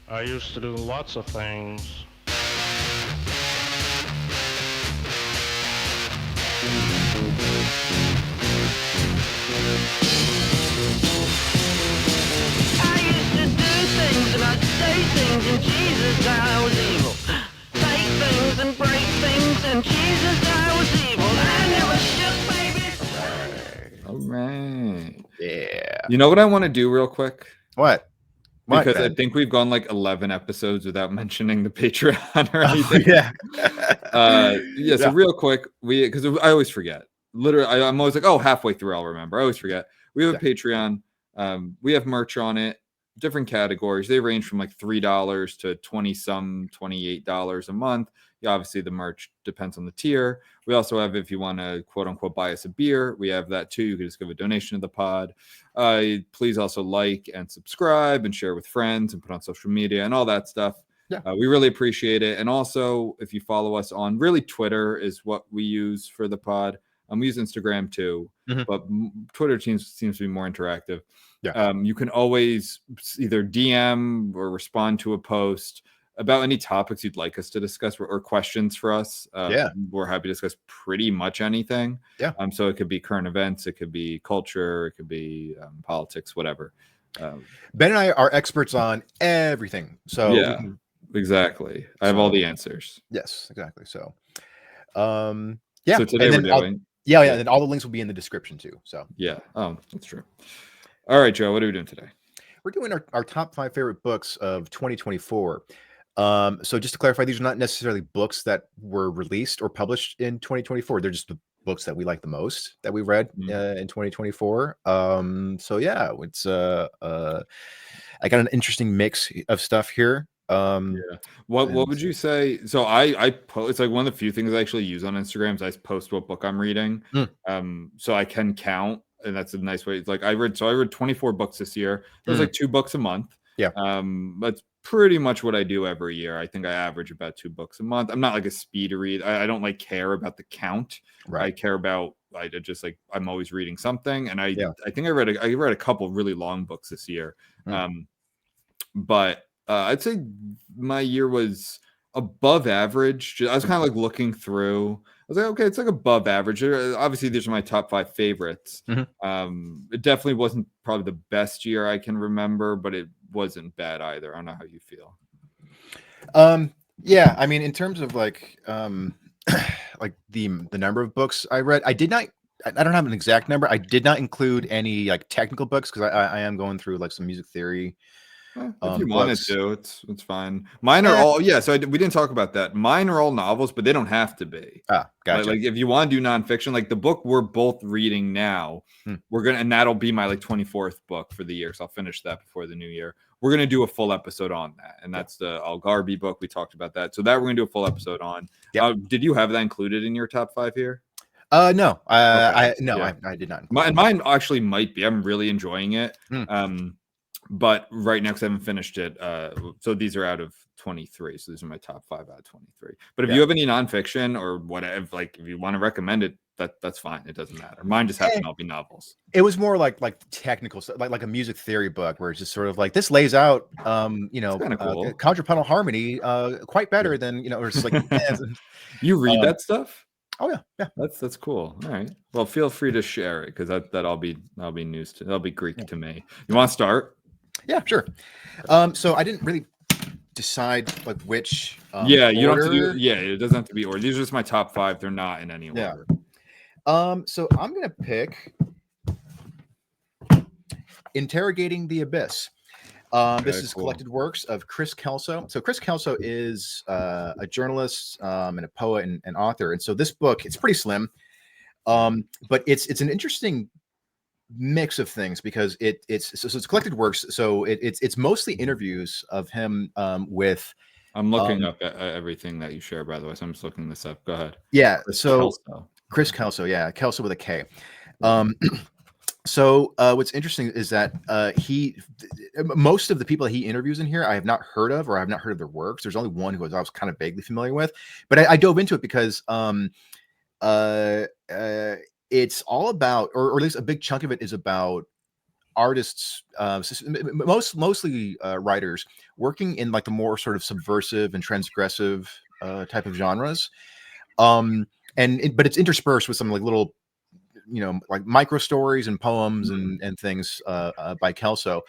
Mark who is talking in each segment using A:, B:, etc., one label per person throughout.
A: I used to do lots of things.
B: I used to do things and I'd say things and Jesus I was evil. Take things and break things and Jesus I was evil. I never shook, baby.
C: All right.
D: Yeah.
C: You know what I want to do real quick?
D: What?
C: Because I
D: Ben?
C: think we've gone like 11 episodes without mentioning the Patreon or anything. So real quick, because I always forget. Literally, I'm always like, oh, halfway through I'll remember. I always forget. We have a Patreon. We have merch on it, different categories. They range from like $3 to $28 a month. Yeah, obviously the merch depends on the tier. We also have, if you want to quote unquote buy us a beer, we have that too. You can just give a donation to the pod. Please also like and subscribe and share with friends and put on social media and all that stuff. We really appreciate it. And also, if you follow us on really Twitter is what we use for the pod. We use Instagram too, but Twitter seems to be more interactive. You can always either DM or respond to a post about any topics you'd like us to discuss or questions for us. We're happy to discuss pretty much anything. So it could be current events, it could be culture, it could be politics, whatever.
D: Ben and I are experts on everything. So
C: exactly. I have all the answers.
D: Yes, exactly. So,
C: So today we're doing.
D: And then all the links will be in the description too. So
C: that's true. All right, Joe, what are we doing today?
D: We're doing our top 5 favorite books of 2024. So just to clarify, these are not necessarily books that were released or published in 2024. They're just the books that we like the most that we read in 2024. So yeah, it's I got an interesting mix of stuff here.
C: What would you say? So I post, it's like one of the few things I actually use on Instagram is I post what book I'm reading. So I can count, and that's a nice way. It's like I read 24 books this year. There's like 2 books a month. That's pretty much what I do every year. I think I average about 2 books a month. I'm not like a speed read. I don't like care about the count. I care about I just like I'm always reading something. And I think I read a couple really long books this year. But I'd say my year was above average. I was kind of like looking through. I was like, okay, it's like above average. Obviously, these are my top 5 favorites. It definitely wasn't probably the best year I can remember, but it wasn't bad either. I don't know how you feel.
D: Yeah, I mean, in terms of like like the number of books I read, I don't have an exact number. I did not include any like technical books because I am going through like some music theory.
C: If you wanted to, it's fine. Mine are all so we didn't talk about that. Mine are all novels, but they don't have to be.
D: Gotcha.
C: Like if you want to do nonfiction, like the book we're both reading now, we're gonna, and that'll be my like 24th book for the year. So I'll finish that before the new year. We're gonna do a full episode on that, and that's the Algarby book. We talked about that, so that we're gonna do a full episode on. Did you have that included in your top 5 here?
D: No, I did not.
C: Mine actually might be. I'm really enjoying it. But right now, because I haven't finished it, so these are out of 23. So these are my top 5 out of 23. But if you have any nonfiction or whatever, like if you want to recommend it, that's fine. It doesn't matter. Mine just happen to all be novels.
D: It was more like technical stuff, like a music theory book, where it's just sort of like this lays out, cool. Contrapuntal harmony, quite better than or just like.
C: You read that stuff?
D: Oh yeah.
C: That's cool. All right. Well, feel free to share it because that'll be news to that'll be Greek to me. You want to start?
D: Yeah, sure. So I didn't really decide like which.
C: You don't have to do. Yeah, it doesn't have to be order. These are just my top 5. They're not in any order.
D: So I'm gonna pick Interrogating the Abyss. This is collected works of Chris Kelso. So Chris Kelso is a journalist and a poet and author. And so this book, it's pretty slim, but it's an interesting mix of things because it's collected works. So it's mostly interviews of him with.
C: I'm looking up everything that you share, by the way. So I'm just looking this up. Go ahead.
D: Yeah. Chris Kelso. Yeah, Kelso with a K. So what's interesting is that most of the people that he interviews in here, I have not heard of, or I have not heard of their works. There's only one who I was kind of vaguely familiar with, but I dove into it because it's all about, or at least a big chunk of it is about artists, mostly writers working in like the more sort of subversive and transgressive type of genres. But it's interspersed with some like little, like micro stories and poems and things by Kelso.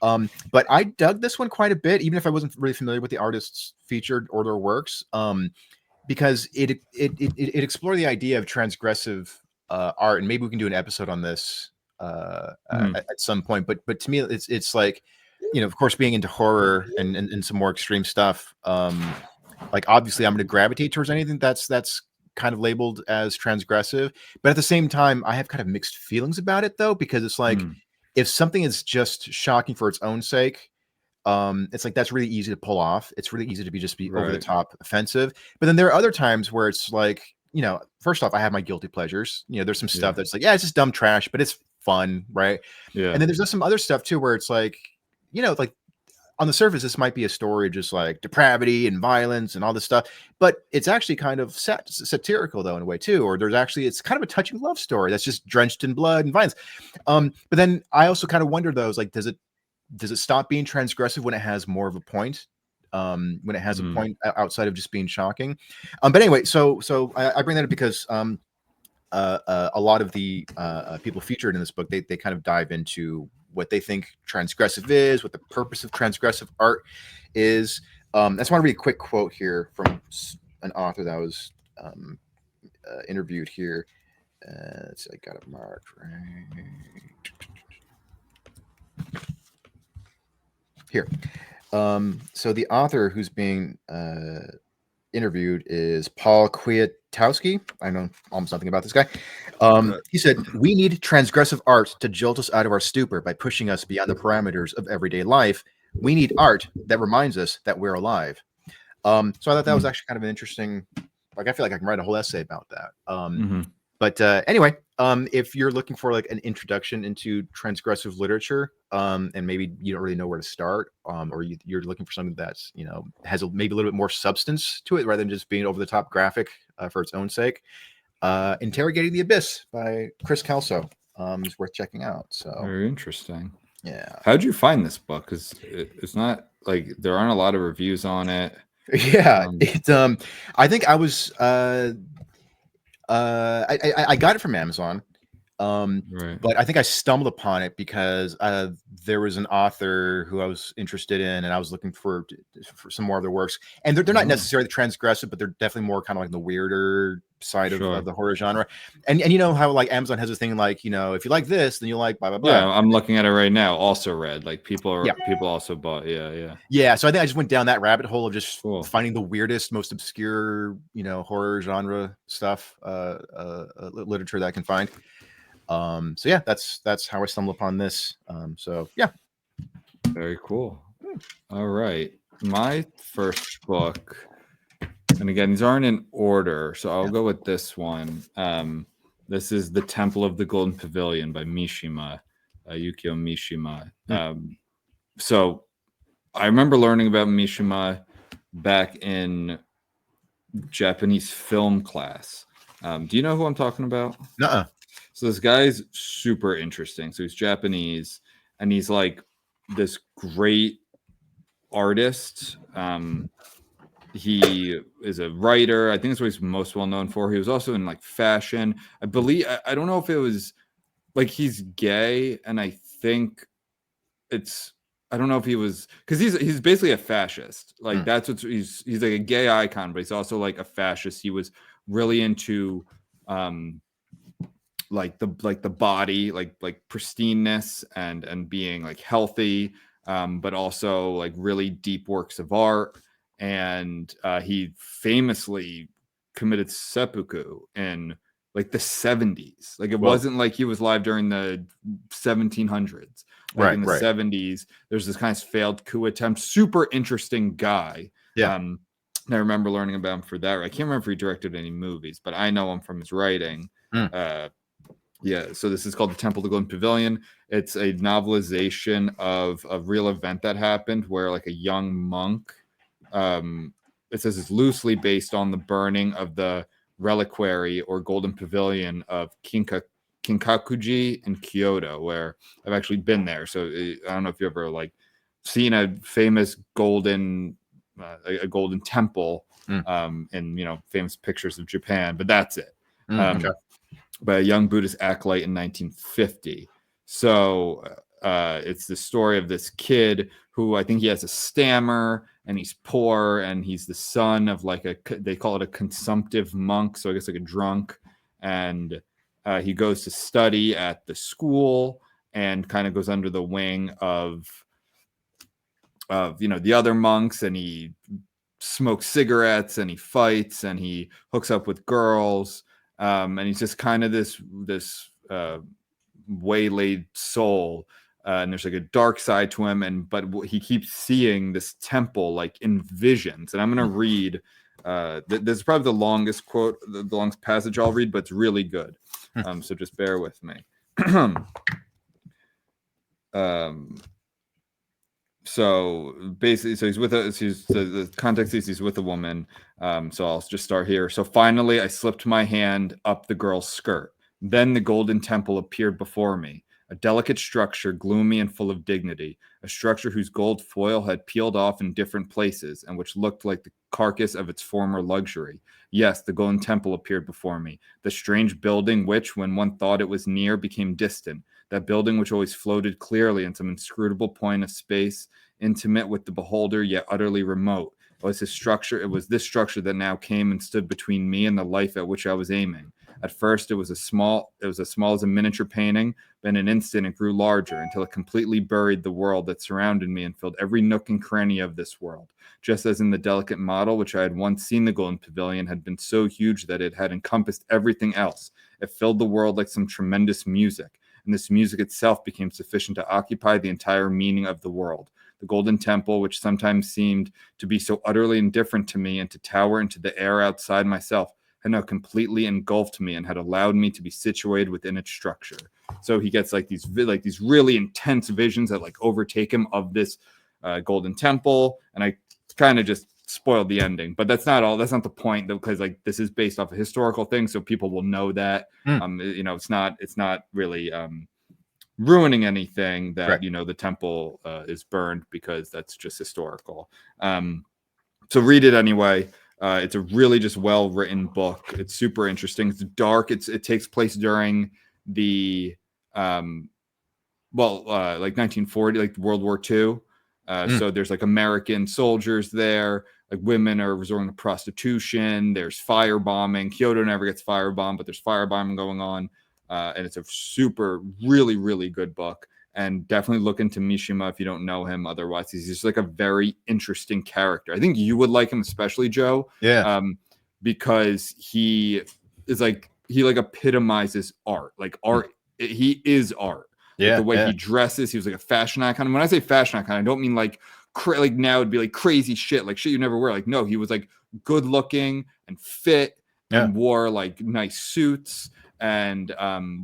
D: But I dug this one quite a bit, even if I wasn't really familiar with the artists featured or their works, because it explored the idea of transgressive art, and maybe we can do an episode on this at some point. But to me, it's like, of course, being into horror and some more extreme stuff. Like obviously, I'm going to gravitate towards anything that's kind of labeled as transgressive, but at the same time, I have kind of mixed feelings about it though, because it's like if something is just shocking for its own sake, it's like that's really easy to pull off. It's really easy to be over the top offensive. But then there are other times where it's like, first off, I have my guilty pleasures. There's some stuff that's like, yeah, it's just dumb trash, but it's fun, right? Yeah. And then there's some other stuff too where it's like, like on the surface, this might be a story just like depravity and violence and all this stuff, but it's actually kind of satirical though in a way too. Or it's kind of a touching love story that's just drenched in blood and violence. But then I also kind of wonder though, is like, does it stop being transgressive when it has more of a point? When it has a point outside of just being shocking. But anyway, so I bring that up because a lot of the people featured in this book, they kind of dive into what they think transgressive is, what the purpose of transgressive art is. I just want to read a quick quote here from an author that was interviewed here. Let's see, I got it marked right here. So the author who's being interviewed is Paul Kwiatkowski. I know almost nothing about this guy. He said, "We need transgressive art to jolt us out of our stupor by pushing us beyond the parameters of everyday life. We need art that reminds us that we're alive." So I thought that was actually kind of an interesting, like, I feel like I can write a whole essay about that. But anyway, if you're looking for like an introduction into transgressive literature, and maybe you don't really know where to start, or you're looking for something that's, has maybe a little bit more substance to it rather than just being over the top graphic for its own sake, Interrogating the Abyss by Chris Kelso is worth checking out. So
C: very interesting.
D: Yeah.
C: How'd you find this book? Because it's not like there aren't a lot of reviews on it.
D: Yeah. I think I was I got it from Amazon, but I think I stumbled upon it because there was an author who I was interested in, and I was looking for some more of their works. And they're not necessarily transgressive, but they're definitely more kind of like the weirder side of the horror genre. And you know how like Amazon has this thing like, if you like this, then you like blah blah blah.
C: Yeah, I'm looking at it right now. Also read, like people also bought. Yeah. So
D: I think I just went down that rabbit hole of just finding the weirdest, most obscure, horror genre stuff, literature that I can find. So yeah, that's how I stumbled upon this. So yeah,
C: very cool. All right, my first book, and again, these aren't in order, so I'll go with this one. This is The Temple of the Golden Pavilion by Mishima, Yukio Mishima. So I remember learning about Mishima back in Japanese film class. Do you know who I'm talking about?
D: Nuh-uh.
C: So this guy's super interesting. So he's Japanese, and he's like this great artist. He is a writer. I think that's what he's most well known for. He was also in like fashion. I believe, I don't know if it was like he's gay, and I think I don't know if he was, because he's basically a fascist. Like that's what he's like a gay icon, but he's also like a fascist. He was really into like the body, like pristineness and being like healthy, but also like really deep works of art. And he famously committed seppuku in like the 70s. Like it wasn't like he was live during the 1700s. Like in the 70s, there's this kind of failed coup attempt. Super interesting guy. Yeah. And I remember learning about him for that. I can't remember if he directed any movies, but I know him from his writing. Yeah, so this is called The Temple of the Golden Pavilion. It's a novelization of a real event that happened where like a young monk, it says it's loosely based on the burning of the reliquary or golden pavilion of King Kinkakuji in Kyoto, where I've actually been there. So I don't know if you ever like seen a famous golden temple in famous pictures of Japan, but that's it.
D: Okay.
C: By a young Buddhist acolyte in 1950. So it's the story of this kid who I think he has a stammer and he's poor and he's the son of like they call it a consumptive monk. So I guess like a drunk. And he goes to study at the school and kind of goes under the wing of the other monks, and he smokes cigarettes and he fights and he hooks up with girls. And he's just kind of this waylaid soul, and there's like a dark side to him. But he keeps seeing this temple like in visions. And I'm gonna read. This is probably the longest quote, the longest passage I'll read, but it's really good. So just bear with me. So basically, the context is he's with a woman. So I'll just start here. So finally, I slipped my hand up the girl's skirt. Then the golden temple appeared before me, a delicate structure, gloomy and full of dignity, a structure whose gold foil had peeled off in different places and which looked like the carcass of its former luxury. Yes, the golden temple appeared before me, the strange building which, when one thought it was near, became distant. That building which always floated clearly in some inscrutable point of space, intimate with the beholder, yet utterly remote. It was this structure that now came and stood between me and the life at which I was aiming. At first, it was as small as a miniature painting, but in an instant it grew larger until it completely buried the world that surrounded me and filled every nook and cranny of this world. Just as in the delicate model which I had once seen, the golden pavilion had been so huge that it had encompassed everything else. It filled the world like some tremendous music, and this music itself became sufficient to occupy the entire meaning of the world. The golden temple, which sometimes seemed to be so utterly indifferent to me and to tower into the air outside myself, had now completely engulfed me and had allowed me to be situated within its structure. So he gets like these really intense visions that like overtake him of this golden temple. And I kind of just spoiled the ending, but that's not all. That's not the point, though, because like this is based off a historical thing, so people will know that. It's not really ruining anything that right. The temple is burned, because that's just historical. So read it anyway. It's a really just well-written book. It's super interesting. It's dark. It takes place during the like 1940, like World War II. So there's like American soldiers there. Like women are resorting to prostitution. There's firebombing. Kyoto never gets firebombed, but there's firebombing going on. And it's a really, really good book. And definitely look into Mishima if you don't know him. Otherwise, he's just like a very interesting character. I think you would like him, especially Joe. Yeah. Because he epitomizes art. Like art, he is art. Yeah. Like the way he dresses, he was like a fashion icon. And when I say fashion icon, I don't mean like now it'd be like crazy shit, like shit you never wear. Like no, he was like good looking and fit and wore like nice suits and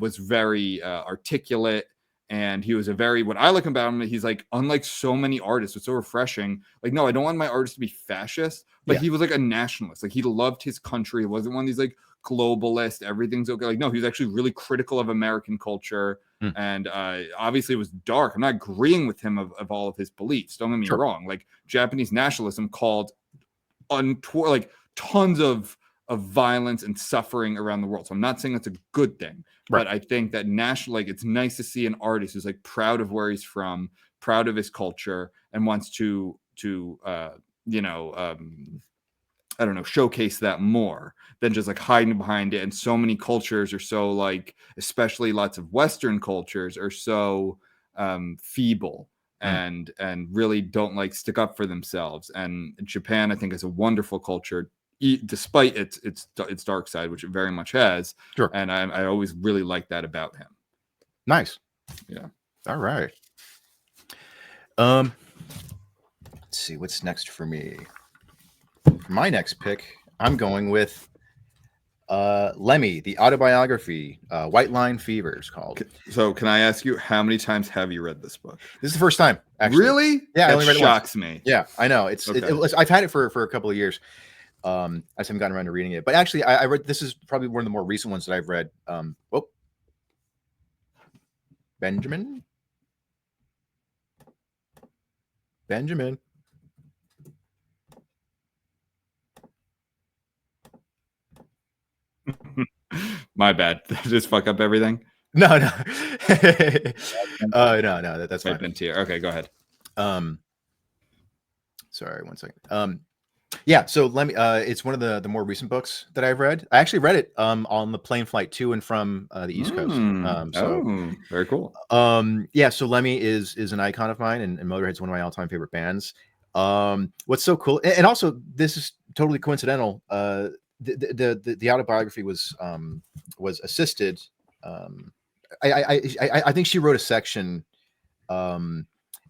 C: was very articulate. And he was what I like about him, he's like, unlike so many artists, it's so refreshing. Like, no, I don't want my artist to be fascist, but he was like a nationalist. Like he loved his country. He wasn't one of these like globalist, everything's okay. Like, no, he was actually really critical of American culture. And obviously it was dark. I'm not agreeing with him of all of his beliefs. Don't get me wrong. Like Japanese nationalism called like tons of violence and suffering around the world. So I'm not saying that's a good thing, but I think that it's nice to see an artist who's like proud of where he's from, proud of his culture, and wants to showcase that more than just like hiding behind it. And so many cultures are so like, especially lots of Western cultures are so feeble and really don't like stick up for themselves. And Japan, I think, is a wonderful culture, despite its dark side, which it very much has. Sure. And I always really like that about him.
D: Nice.
C: Yeah.
D: All right. Let's see what's next for me. For my next pick, I'm going with Lemmy, the autobiography, White Line Fever is called.
C: So can I ask you, how many times have you read this book?
D: This is the first time, actually.
C: Really?
D: Yeah,
C: that
D: I only read it
C: shocks
D: once.
C: Me.
D: Yeah, I know. I've had it for a couple of years. I just haven't gotten around to reading it. But actually, I read, this is probably one of the more recent ones that I've read. Benjamin.
C: My bad. Just fuck up everything.
D: No. No, that's fine.
C: Type in tier. Okay, go ahead.
D: Sorry, 1 second. Yeah, so let me it's one of the more recent books that I've read. I actually read it on the plane flight to and from the East Coast.
C: Very cool.
D: Yeah, so Lemmy is an icon of mine, and Motorhead's one of my all-time favorite bands. What's so cool, and also this is totally coincidental. The autobiography was assisted. I think she wrote a section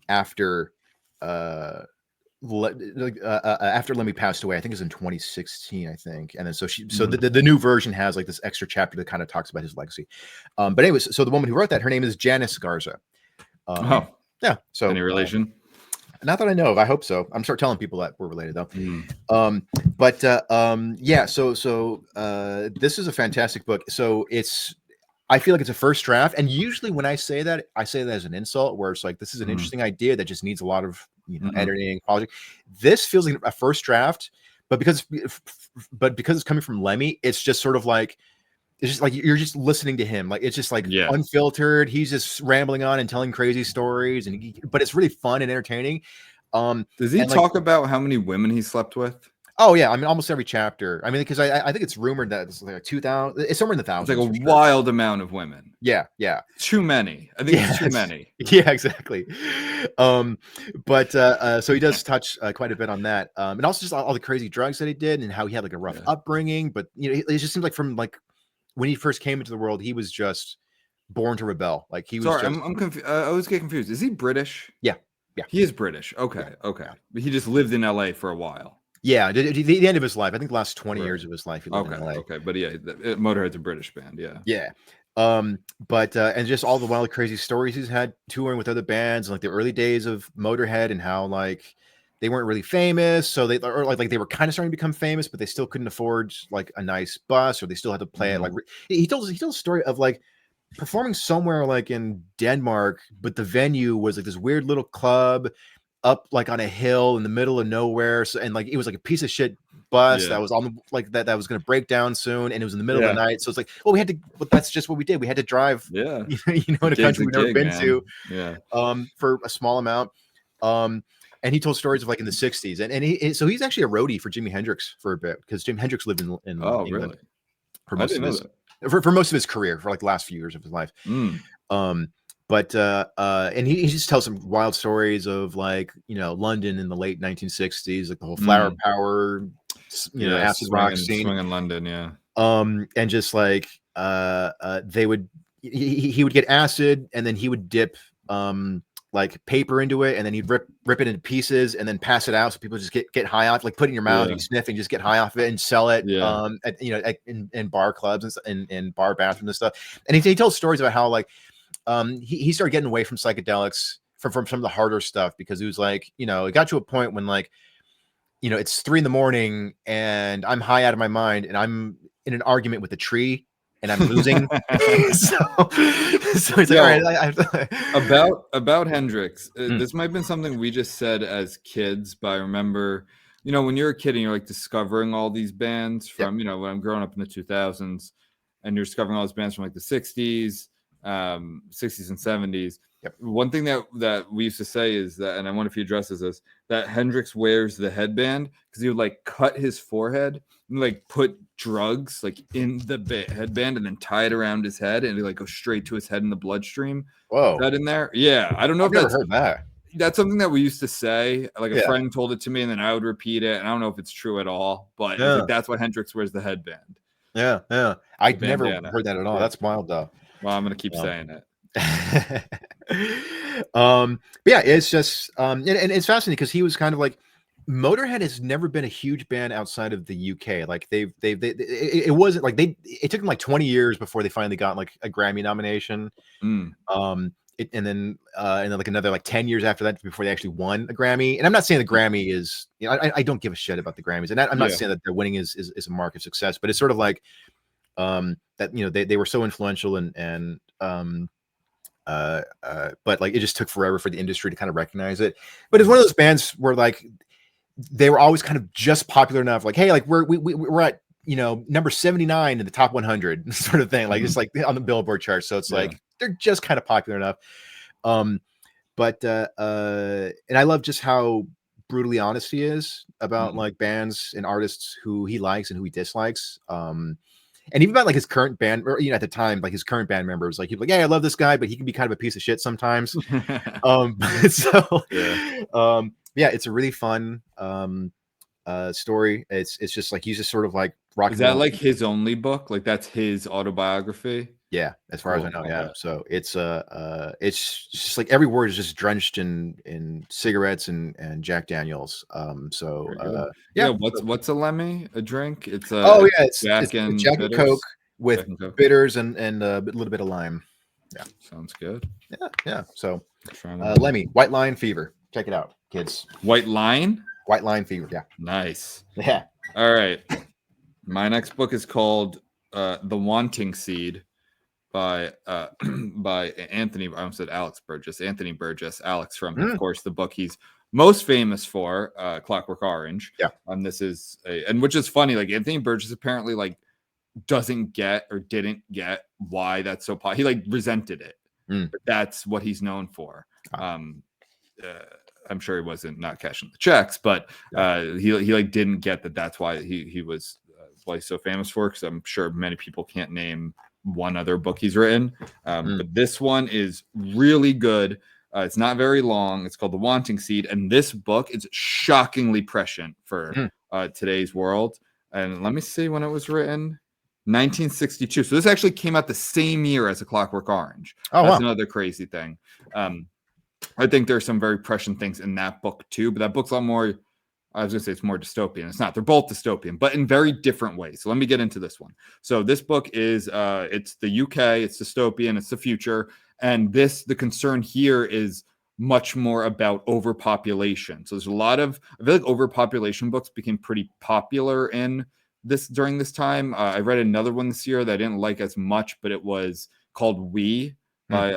D: after after Lemmy passed away. I think it was in 2016, I think. And then so the new version has like this extra chapter that kind of talks about his legacy. But anyways, so the woman who wrote that, her name is Janice Garza. Yeah. So
C: any relation?
D: Not that I know of. I hope so. I'm start telling people that we're related though. Yeah. So this is a fantastic book. So I feel like it's a first draft, and usually when I say that as an insult, where it's like this is an interesting idea that just needs a lot of editing, polishing. This feels like a first draft, but because it's coming from Lemmy, it's just sort of like it's just like you're just listening to him, like it's just like unfiltered. He's just rambling on and telling crazy stories, but it's really fun and entertaining.
C: Does he talk about how many women he slept with?
D: Oh yeah, I mean almost every chapter. I mean, because I think it's rumored that it's like 2,000. It's somewhere in the thousands.
C: It's like a wild amount of women.
D: Yeah.
C: Too many. I think it's too many.
D: Yeah, exactly. So he does touch quite a bit on that, and also just all the crazy drugs that he did and how he had like a rough upbringing. But it just seems like from like when he first came into the world, he was just born to rebel. Like he was.
C: Sorry, I'm confused. I always get confused. Is he British?
D: Yeah.
C: He is British. Okay. But he just lived in LA for a while.
D: Yeah, the end of his life. I think the last 20 years of his life he lived in LA.
C: Okay, but yeah, Motorhead's a British band. Yeah.
D: And just all the wild, crazy stories he's had touring with other bands, like the early days of Motorhead, and how like they weren't really famous, so they were kind of starting to become famous, but they still couldn't afford like a nice bus, or they still had to play it. Like he told a story of like performing somewhere like in Denmark, but the venue was like this weird little club up like on a hill in the middle of nowhere. So, and like it was like a piece of shit bus that was on the, like that was going to break down soon, and it was in the middle of the night. So it's like, well, but that's just what we did. We had to drive, in a country we've never been to, for a small amount. And he told stories of like in the 60s, and so he's actually a roadie for Jimi Hendrix for a bit, because Jimi Hendrix lived in England
C: really?
D: for most of his career, for like the last few years of his life. And he just tells some wild stories of like, London in the late 1960s, like the whole flower power, acid rock scene.
C: Swing in London,
D: and just like he would get acid, and then he would dip like paper into it, and then he'd rip it into pieces and then pass it out, so people just get high off, like put it in your mouth and you sniff and just get high off of it and sell it in bar clubs and in bar bathrooms and stuff. And he tells stories about how like he started getting away from psychedelics from some of the harder stuff, because it was like, it got to a point when like, it's 3 a.m. and I'm high out of my mind, and I'm in an argument with a tree and I'm losing. so it's like, all right.
C: About Hendrix, this might have been something we just said as kids, but I remember, when you're a kid and you're like discovering all these bands from, when I'm growing up in the 2000s, and you're discovering all these bands from like the 60s and 70s. One thing that we used to say is that, and I wonder if he addresses this, that Hendrix wears the headband because he would like cut his forehead and like put drugs like in the headband and then tie it around his head, and it like go straight to his head in the bloodstream.
D: Whoa.
C: Is that in there? Yeah. I don't know
D: I've never heard that.
C: That's something that we used to say. Like a friend told it to me, and then I would repeat it, and I don't know if it's true at all, but like, that's why Hendrix wears the headband.
D: Yeah. I'd never heard that at all. That's wild though.
C: Well, I'm gonna keep saying it.
D: But yeah, it's just and it's fascinating because he was kind of like, Motorhead has never been a huge band outside of the UK. Like it wasn't like it took them like 20 years before they finally got like a Grammy nomination. And then like another like 10 years after that before they actually won a Grammy. And I'm not saying the Grammy is, I don't give a shit about the Grammys, and I'm not saying that their winning is a mark of success, but it's sort of like that they were so influential and But like it just took forever for the industry to kind of recognize it. But it's one of those bands where like they were always kind of just popular enough, like, hey, like we're at, you know, number 79 in the top 100 sort of thing, like just like on the Billboard chart. So it's like they're just kind of popular enough. But and I love just how brutally honest he is about like bands and artists who he likes and who he dislikes. And even about like his current band, or, you know, at the time, like his current band members, like he'd be like, "Yeah, I love this guy, but he can be kind of a piece of shit sometimes." So yeah, it's a really fun story. It's just like he's just sort of like rock.
C: Is that like his only book? Like that's his autobiography?
D: Yeah, as far as I know, yeah. So it's just like every word is just drenched in cigarettes and Jack Daniels. Yeah.
C: What's a Lemmy? A drink? It's
D: Jack and Coke with bitters and a little bit of lime. Yeah,
C: sounds good.
D: Yeah. So Lemmy, White Line Fever. Check it out, kids.
C: White Line
D: Fever. Yeah.
C: Nice.
D: Yeah.
C: All right. My next book is called The Wanting Seed by Anthony. I almost said Alex Burgess. Anthony Burgess. Alex from, of course, the book he's most famous for, Clockwork Orange.
D: Yeah.
C: This is and which is funny. Like Anthony Burgess apparently like didn't get why that's so popular. He like resented it, but that's what he's known for. I'm sure he wasn't not cashing the checks, but he like didn't get that. That's why he was why he's so famous for. Because I'm sure many people can't name one other book he's written, but this one is really good. It's not very long. It's called The Wanting Seed, and this book is shockingly prescient for today's world. And let me see when it was written. 1962. So this actually came out the same year as A Clockwork Orange. That's another crazy thing. I think there's some very prescient things in that book too, but that book's a lot more, I was gonna say it's more dystopian. It's not. They're both dystopian, but in very different ways. So let me get into this one. So this book is it's the UK, it's dystopian, it's the future, and the concern here is much more about overpopulation. So there's a lot of, I feel like overpopulation books became pretty popular during this time. I read another one this year that I didn't like as much, but it was called We by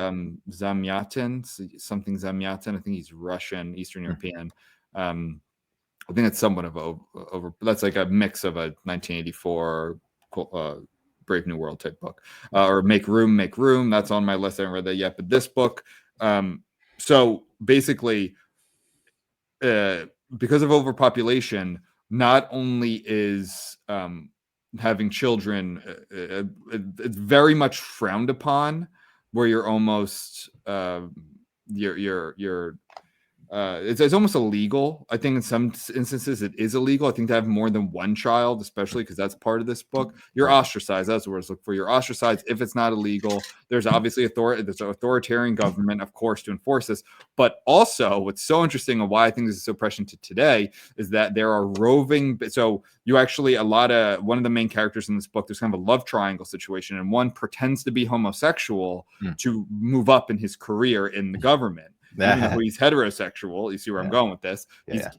C: Zamyatin, something Zamyatin. I think he's Russian, Eastern European. I think it's somewhat of over. That's like a mix of a 1984 Brave New World type book, or Make Room. That's on my list. I haven't read that yet, but this book. So basically, because of overpopulation, not only is having children, it's very much frowned upon, where you're almost it's almost illegal. I think in some instances it is illegal. I think to have more than one child, especially because that's part of this book, you're ostracized. That's the word I was looking for. You're ostracized if it's not illegal. There's obviously there's an authoritarian government, of course, to enforce this. But also, what's so interesting and why I think this is so prescient to today is that there are roving. So you actually one of the main characters in this book, there's kind of a love triangle situation, and one pretends to be homosexual to move up in his career in the government. Even though he's heterosexual, you see where I'm going with this.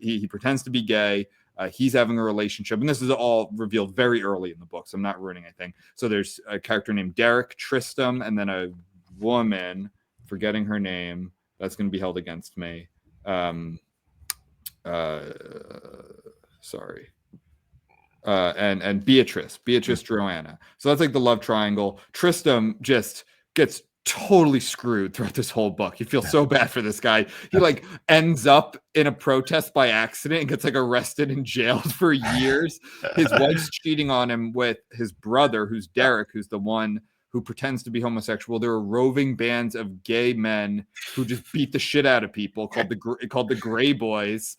C: He pretends to be gay. He's having a relationship, and this is all revealed very early in the book, so I'm not ruining anything. So there's a character named Derek, Tristram, and then a woman, forgetting her name, that's going to be held against me. Sorry. And Beatrice Joanna. So that's like the love triangle. Tristram just gets totally screwed throughout this whole book. You feel so bad for this guy. He like ends up in a protest by accident and gets like arrested and jailed for years. His wife's cheating on him with his brother, who's Derek, who's the one who pretends to be homosexual. There are roving bands of gay men who just beat the shit out of people called the Gray Boys.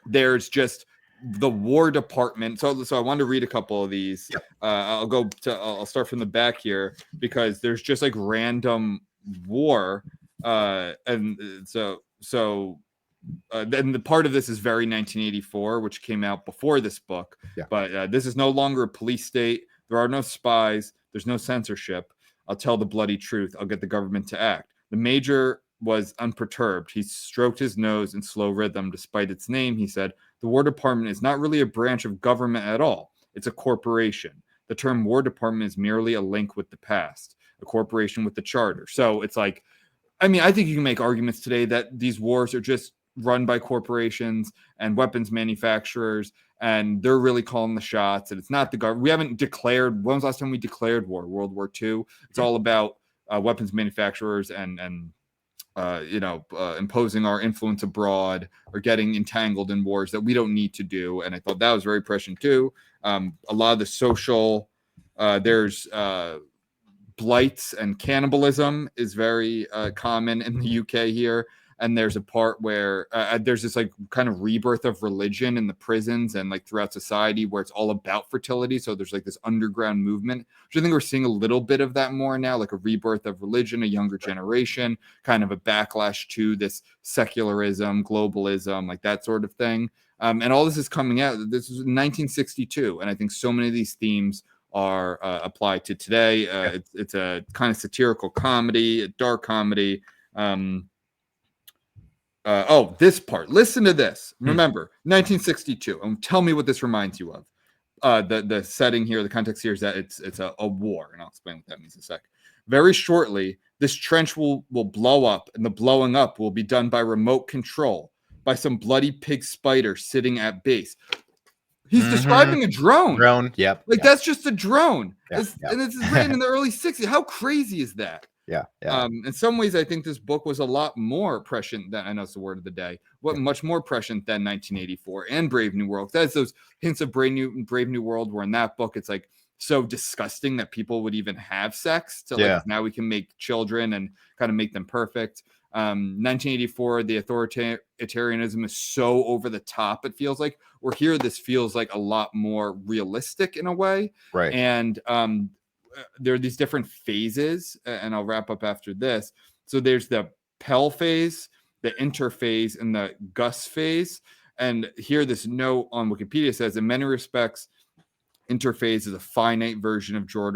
C: There's just the War Department. So I wanted to read a couple of these. I'll start from the back here because there's just like random war. And so then the part of this is very 1984, which came out before this book. But this is no longer a police state. There are no spies. There's no censorship. I'll tell the bloody truth. I'll get the government to act. The major was unperturbed. He stroked his nose in slow rhythm. Despite its name, he said, the War Department is not really a branch of government at all. It's a corporation. The term War Department is merely a link with the past. a corporation with a charter. So it's like, I mean, I think you can make arguments today that these wars are just run by corporations and weapons manufacturers, and they're really calling the shots. And it's not the government. We haven't declared. When was the last time we declared war? World War II. It's all about weapons manufacturers and imposing our influence abroad or getting entangled in wars that we don't need to do. And I thought that was very prescient too. A lot of the social, there's blights and cannibalism is very common in the UK here. And there's a part where there's this like kind of rebirth of religion in the prisons and like throughout society where it's all about fertility. So there's like this underground movement, which I think we're seeing a little bit of that more now, like a rebirth of religion, a younger generation, kind of a backlash to this secularism, globalism, like that sort of thing. And all this is coming out. This is 1962. And I think so many of these themes are applied to today. It's a kind of satirical comedy, a dark comedy. This part. Listen to this. Remember, 1962. And tell me what this reminds you of. The setting here, the context here is that it's a war, and I'll explain what that means in a sec. Very shortly, this trench will blow up, and the blowing up will be done by remote control by some bloody pig spider sitting at base. He's describing a drone.
D: Yep.
C: Like that's just a drone.
D: Yeah,
C: And this is written in the early 60s. How crazy is that?
D: Yeah.
C: In some ways, I think this book was a lot more prescient than, I know it's the word of the day, much more prescient than 1984 and Brave New World. That's those hints of Brave New World, where in that book, it's like so disgusting that people would even have sex. So like now we can make children and kind of make them perfect. 1984, the authoritarianism is so over the top. It feels like we're here. This feels like a lot more realistic in a way.
D: Right.
C: And, there are these different phases, and I'll wrap up after this. So there's the Pell phase, the interphase, and the Gus phase. And here, this note on Wikipedia says, in many respects, interphase is a finite version of George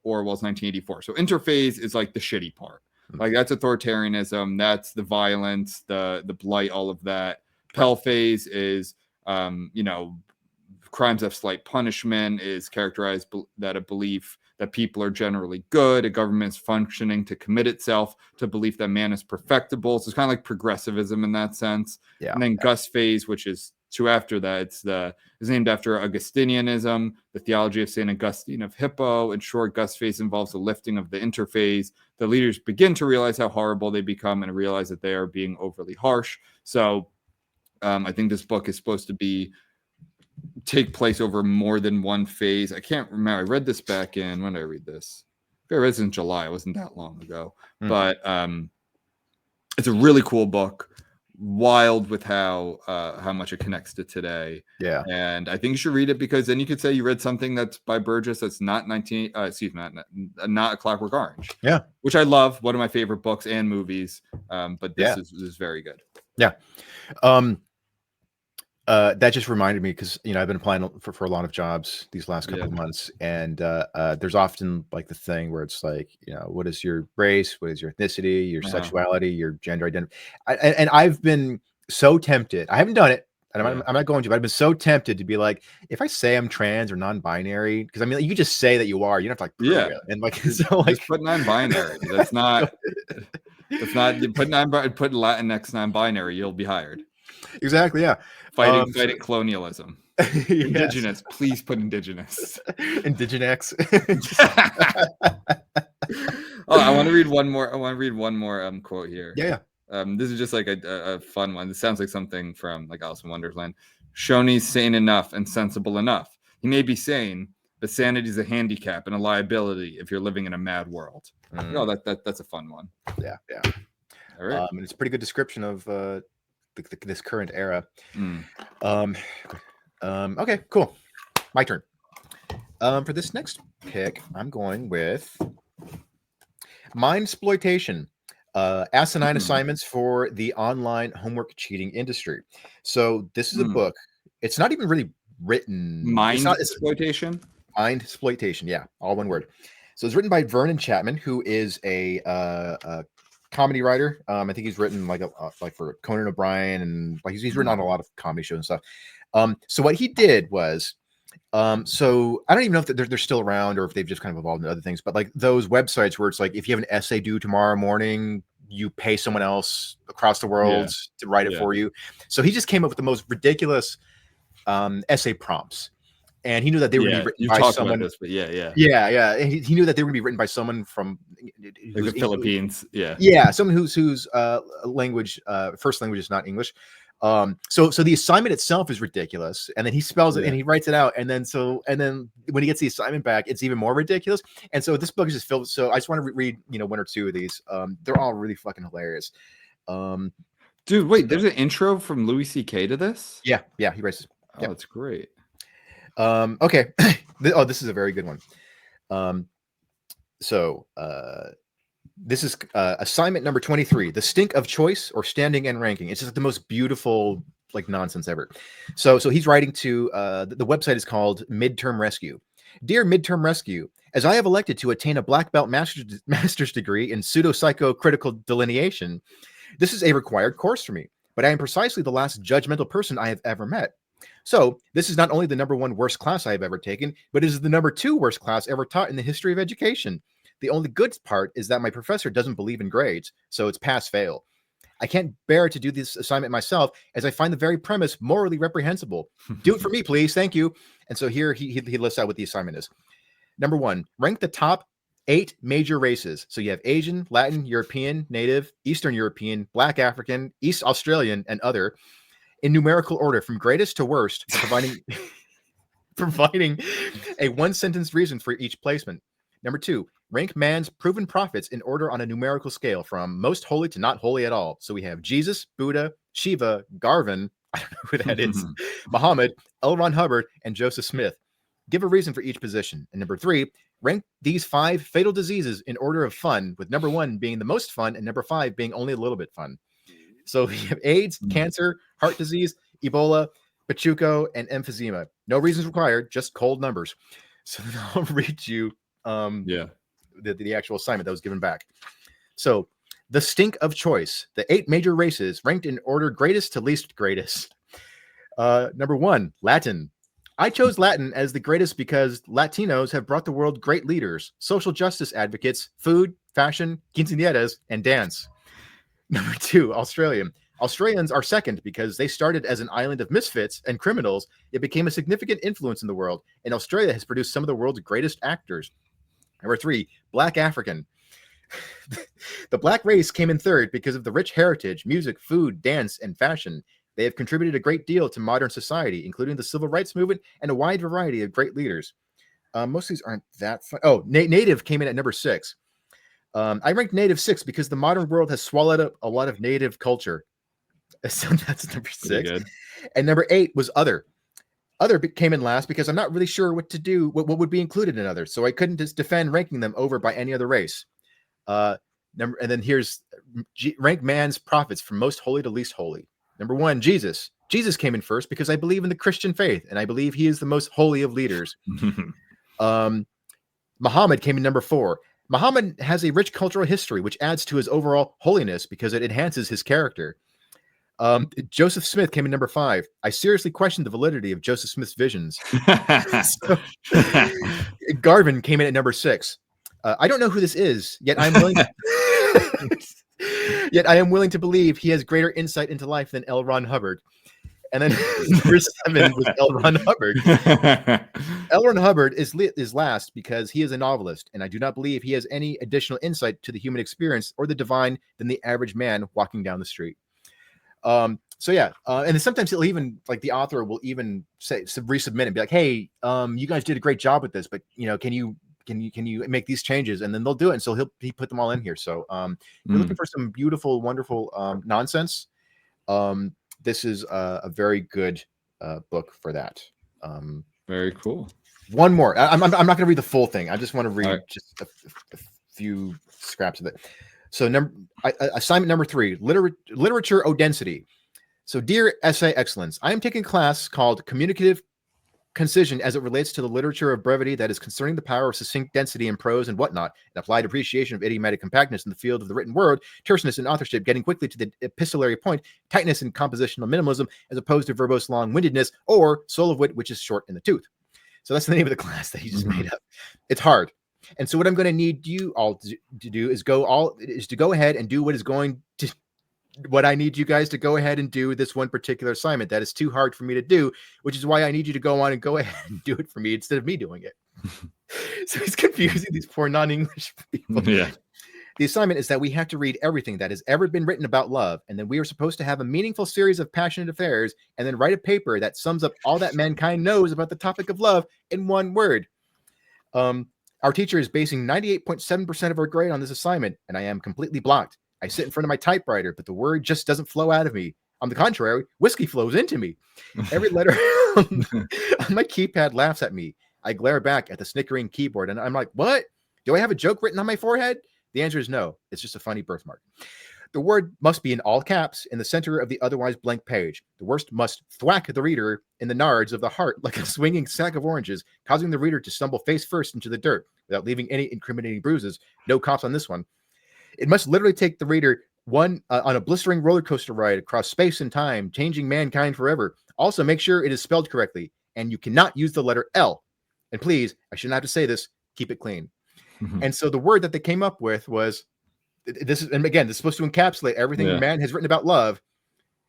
C: Orwell's 1984. So interphase is like the shitty part. Like that's authoritarianism, that's the violence, the blight, all of that. Pell phase is, crimes of slight punishment, is characterized that a belief that people are generally good, a government is functioning to commit itself to belief that man is perfectible. So it's kind of like progressivism in that sense. Yeah. And then Gus phase, which is two after that, is named after Augustinianism, the theology of Saint Augustine of Hippo. In short, Gus phase involves the lifting of the interphase. The leaders begin to realize how horrible they become and realize that they are being overly harsh. So I think this book is supposed to take place over more than one phase. I can't remember. I read this back in, when did I read this? I read this in July. It wasn't that long ago. But it's a really cool book. Wild with how much it connects to today. Yeah. And I think you should read it, because then you could say you read something that's by Burgess that's not not A Clockwork Orange. Yeah. Which I love. One of my favorite books and movies. But this is very good. Yeah.
D: That just reminded me, because I've been applying for a lot of jobs these last couple of months, and there's often like the thing where it's like, what is your race, what is your ethnicity, your sexuality, your gender identity, and I've been so tempted. I haven't done it, and I'm not going to, but I've been so tempted to be like, if I say I'm trans or non-binary, because I mean, you can just say that you are. You don't have to like prove it. And like so like
C: just put non-binary. That's not. It's not. Put Latinx non-binary. You'll be hired.
D: Exactly. Yeah.
C: Fighting colonialism. Indigenous. Please put indigenous.
D: Indigenex.
C: I want to read one more. Quote here.
D: Yeah.
C: This is just like a fun one. This sounds like something from like Alice in Wonderland. Shoney's sane enough and sensible enough. He may be sane, but sanity is a handicap and a liability if you're living in a mad world. Oh, that's a fun one.
D: Yeah. All right. And it's a pretty good description of this current era. Okay, cool. My turn. For this next pick, I'm going with Mindsploitation, asinine assignments for the online homework cheating industry. So this is a book. It's not even really written.
C: Mindsploitation?
D: Mindsploitation, yeah, all one word. So it's written by Vernon Chapman, who is a comedy writer. I think he's written like for Conan O'Brien, and like he's written on a lot of comedy shows and stuff. So what he did was So I don't even know if they're still around or if they've just kind of evolved into other things, but like those websites where it's like, if you have an essay due tomorrow morning, you pay someone else across the world to write it for you. So he just came up with the most ridiculous essay prompts, and he knew that they were going to be written by someone.
C: About this, but
D: yeah. And he knew that they were going to be written by someone from
C: the Philippines.
D: Someone whose language, first language is not English. So the assignment itself is ridiculous, and then he spells it and he writes it out, and then when he gets the assignment back, it's even more ridiculous. And so this book is just filled. So I just want to read one or two of these. They're all really fucking hilarious.
C: Dude, wait, there's an intro from Louis C.K. to this?
D: Yeah, he writes.
C: Oh, that's great.
D: Okay. This is a very good one. This is assignment number 23, the stink of choice or standing and ranking. It's just the most beautiful like nonsense ever. So he's writing to the website is called Midterm Rescue. Dear Midterm Rescue, as I have elected to attain a black belt master's degree in pseudo-psycho-critical delineation, this is a required course for me, but I am precisely the last judgmental person I have ever met. So this is not only the number one worst class I have ever taken, but it is the number two worst class ever taught in the history of education. The only good part is that my professor doesn't believe in grades, so it's pass-fail. I can't bear to do this assignment myself, as I find the very premise morally reprehensible. Do it for me, please. Thank you. And so here he lists out what the assignment is. Number 1, rank the top 8 major races. So you have Asian, Latin, European, Native, Eastern European, Black African, East Australian, and other, in numerical order from greatest to worst, providing a one-sentence reason for each placement. Number 2, rank man's proven prophets in order on a numerical scale from most holy to not holy at all. So we have Jesus, Buddha, Shiva, Garvin, I don't know who that is, Muhammad, L. Ron Hubbard, and Joseph Smith. Give a reason for each position. And number 3, rank these 5 fatal diseases in order of fun, with number 1 being the most fun and number 5 being only a little bit fun. So we have AIDS, cancer, heart disease, Ebola, Pachuco, and emphysema. No reasons required, just cold numbers. So I'll read you the actual assignment that was given back. So the stink of choice, the 8 major races ranked in order greatest to least greatest. Number 1, Latin. I chose Latin as the greatest because Latinos have brought the world great leaders, social justice advocates, food, fashion, quinceañeras, and dance. Number 2, Australian. Australians are second because they started as an island of misfits and criminals. It became a significant influence in the world, and Australia has produced some of the world's greatest actors. Number 3, Black African. The black race came in third because of the rich heritage, music, food, dance, and fashion. They have contributed a great deal to modern society, including the civil rights movement and a wide variety of great leaders. Most of these aren't that fun. Oh, Native came in at number 6. I ranked Native 6 because the modern world has swallowed up a lot of Native culture. So that's number 6. And number 8 was Other. Other came in last because I'm not really sure what to do, what would be included in Other. So I couldn't just defend ranking them over by any other race. And then here's rank man's prophets from most holy to least holy. Number 1, Jesus. Jesus came in first because I believe in the Christian faith, and I believe he is the most holy of leaders. Muhammad came in number 4. Muhammad has a rich cultural history, which adds to his overall holiness because it enhances his character. Joseph Smith came in number 5. I seriously questioned the validity of Joseph Smith's visions. Garvin came in at number 6. I don't know who this is, yet I am willing to believe he has greater insight into life than L. Ron Hubbard. And then number 7 was L. Ron Hubbard. L. Ron Hubbard is last because he is a novelist, and I do not believe he has any additional insight to the human experience or the divine than the average man walking down the street. And then sometimes he'll even, like, the author will even say, resubmit and be like, hey, you guys did a great job with this, but can you make these changes? And then they'll do it. And so he put them all in here. So if you're looking for some beautiful, wonderful nonsense, this is a very good book for that.
C: Very cool.
D: One more. I'm not going to read the full thing. I just want to read just a few scraps of it. So assignment number 3, literature density. So dear Essay Excellence, I am taking a class called Communicative Concision as it relates to the literature of brevity that is concerning the power of succinct density in prose and whatnot, and applied appreciation of idiomatic compactness in the field of the written word, terseness in authorship, getting quickly to the epistolary point, tightness in compositional minimalism, as opposed to verbose long-windedness, or soul of wit, which is short in the tooth. So that's the name of the class that he just made up. It's hard. And so what I'm going to need you all to do is to go ahead and do what I need you guys to go ahead and do this one particular assignment that is too hard for me to do, which is why I need you to go on and go ahead and do it for me instead of me doing it. So he's confusing these poor non-English people.
C: Yeah.
D: The assignment is that we have to read everything that has ever been written about love, and then we are supposed to have a meaningful series of passionate affairs, and then write a paper that sums up all that mankind knows about the topic of love in one word. Our teacher is basing 98.7% of her grade on this assignment, and I am completely blocked. I sit in front of my typewriter, but the word just doesn't flow out of me. On the contrary, whiskey flows into me. Every letter on my keypad laughs at me. I glare back at the snickering keyboard, and I'm like, what? Do I have a joke written on my forehead? The answer is no. It's just a funny birthmark. The word must be in all caps in the center of the otherwise blank page. The worst must thwack the reader in the nards of the heart like a swinging sack of oranges, causing the reader to stumble face first into the dirt without leaving any incriminating bruises. No cops on this one. It must literally take the reader on a blistering roller coaster ride across space and time, changing mankind forever. Also, make sure it is spelled correctly, and you cannot use the letter L. And please, I shouldn't have to say this, keep it clean. And so the word that they came up with was this is, and again, this is supposed to encapsulate everything man has written about love,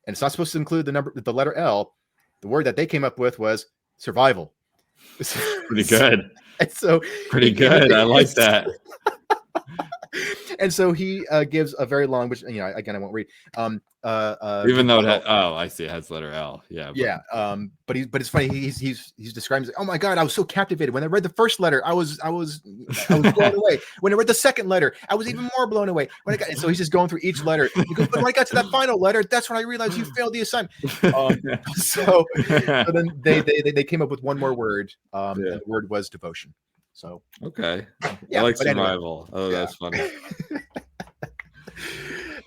D: and it's not supposed to include the letter L. The word that they came up with was survival.
C: Pretty good.
D: And so
C: pretty good. I like that.
D: And so he gives a very long, which again I won't read.
C: Even though it had, I see, it has letter L. Yeah.
D: But it's funny. He's describing. Oh my God, I was so captivated when I read the first letter. I was blown away. When I read the second letter, I was even more blown away. So he's just going through each letter. He goes, but when I got to that final letter, that's when I realized you failed the assignment. So then they came up with one more word. And the word was devotion. So
C: okay, I like survival.
D: Anyway.
C: That's funny.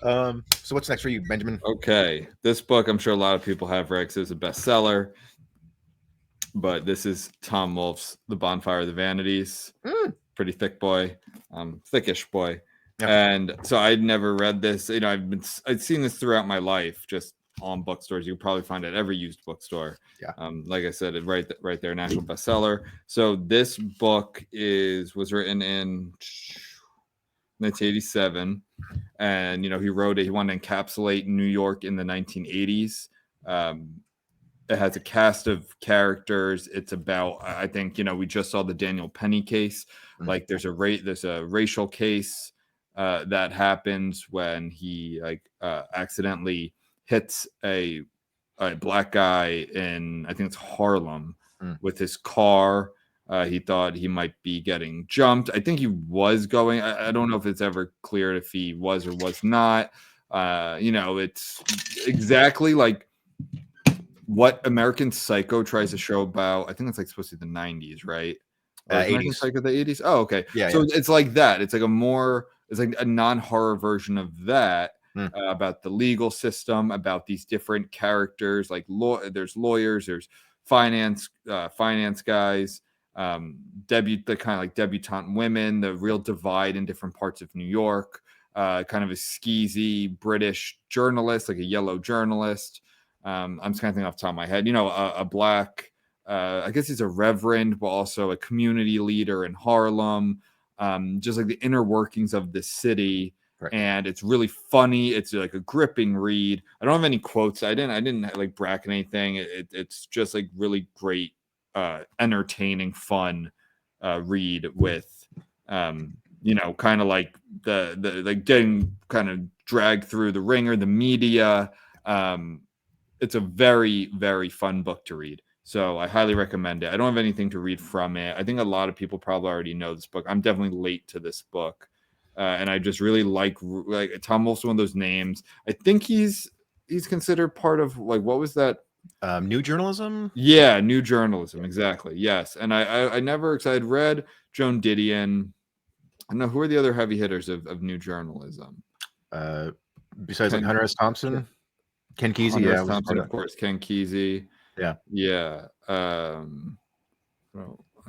D: So what's next for you, Benjamin?
C: Okay, this book I'm sure a lot of people have read. It's a bestseller, but this is Tom Wolfe's The Bonfire of the Vanities. Pretty thick boy, thickish boy. And so I'd never read this. I'd seen this throughout my life, just on bookstores. You can probably find it at every used bookstore. Like I said, right there, national bestseller. So this book was written in 1987, and he wrote it. He wanted to encapsulate New York in the 1980s. It has a cast of characters. It's about, I think, we just saw the Daniel Penny case. Like there's a racial case that happens when he accidentally hits a black guy in, I think it's Harlem, with his car. He thought he might be getting jumped. I think he was going. I don't know if it's ever clear if he was or was not. It's exactly like what American Psycho tries to show about. I think it's supposed to be the 90s, right?
D: 80s.
C: Psycho, the 80s. Oh, okay.
D: So
C: it's like that. It's like a non-horror version of that. About the legal system, about these different characters, like there's lawyers, there's finance guys, the kind of like debutante women, the real divide in different parts of New York, kind of a skeezy British journalist, like a yellow journalist. I'm just kind of thinking off the top of my head, a black, I guess he's a reverend, but also a community leader in Harlem, just like the inner workings of the city. Right. And it's really funny. It's like a gripping read. I don't have any quotes. I didn't like bracket anything. It's just like really great, entertaining, fun read with, kind of like the like getting kind of dragged through the ringer, the media. It's a very, very fun book to read. So I highly recommend it. I don't have anything to read from it. I think a lot of people probably already know this book. I'm definitely late to this book. And I just really like Tom Wolfe's one of those names. I think he's considered part of what was that?
D: New journalism?
C: Yeah, new journalism. Exactly. Yes. And I never, because I'd read Joan Didion. I don't know, who are the other heavy hitters of new journalism?
D: Besides Hunter S. Thompson? Ken Kesey.
C: Hunter S. Thompson, of course. Ken Kesey.
D: Yeah.
C: Yeah. I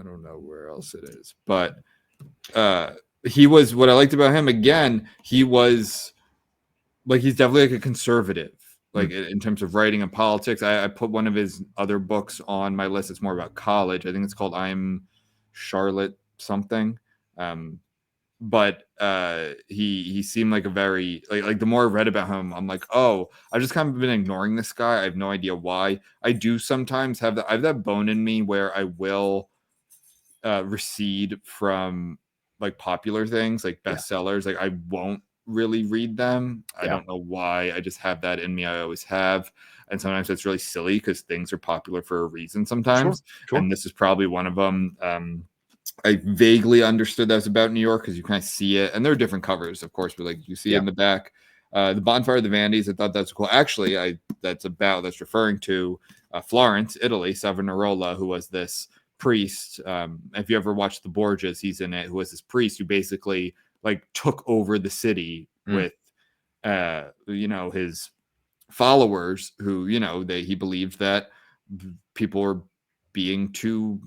C: don't know where else it is. But he was, what I liked about him, again, he was he's definitely like a conservative. like in terms of writing and politics. I put one of his other books on my list. It's more about college. I think it's called I'm Charlotte something. But he seemed like a very like the more I read about him, I'm like, oh, I've just kind of been ignoring this guy. I have no idea why. I do sometimes have I have that bone in me where I will recede from like popular things like bestsellers. Like I won't really read them. I don't know why. I just have that in me. I always have. And sometimes it's really silly because things are popular for a reason sometimes.
D: Sure.
C: And this is probably one of them. I vaguely understood that was about New York because you kind of see it, and there are different covers, of course, but like you see it in the back. The Bonfire of the Vanities, I thought that's cool. Actually, that's referring to Florence, Italy, Savonarola, who was this priest. If you ever watched the Borgias, he's in it. Who was this priest who basically like took over the city with, his followers, who he believed that people were being too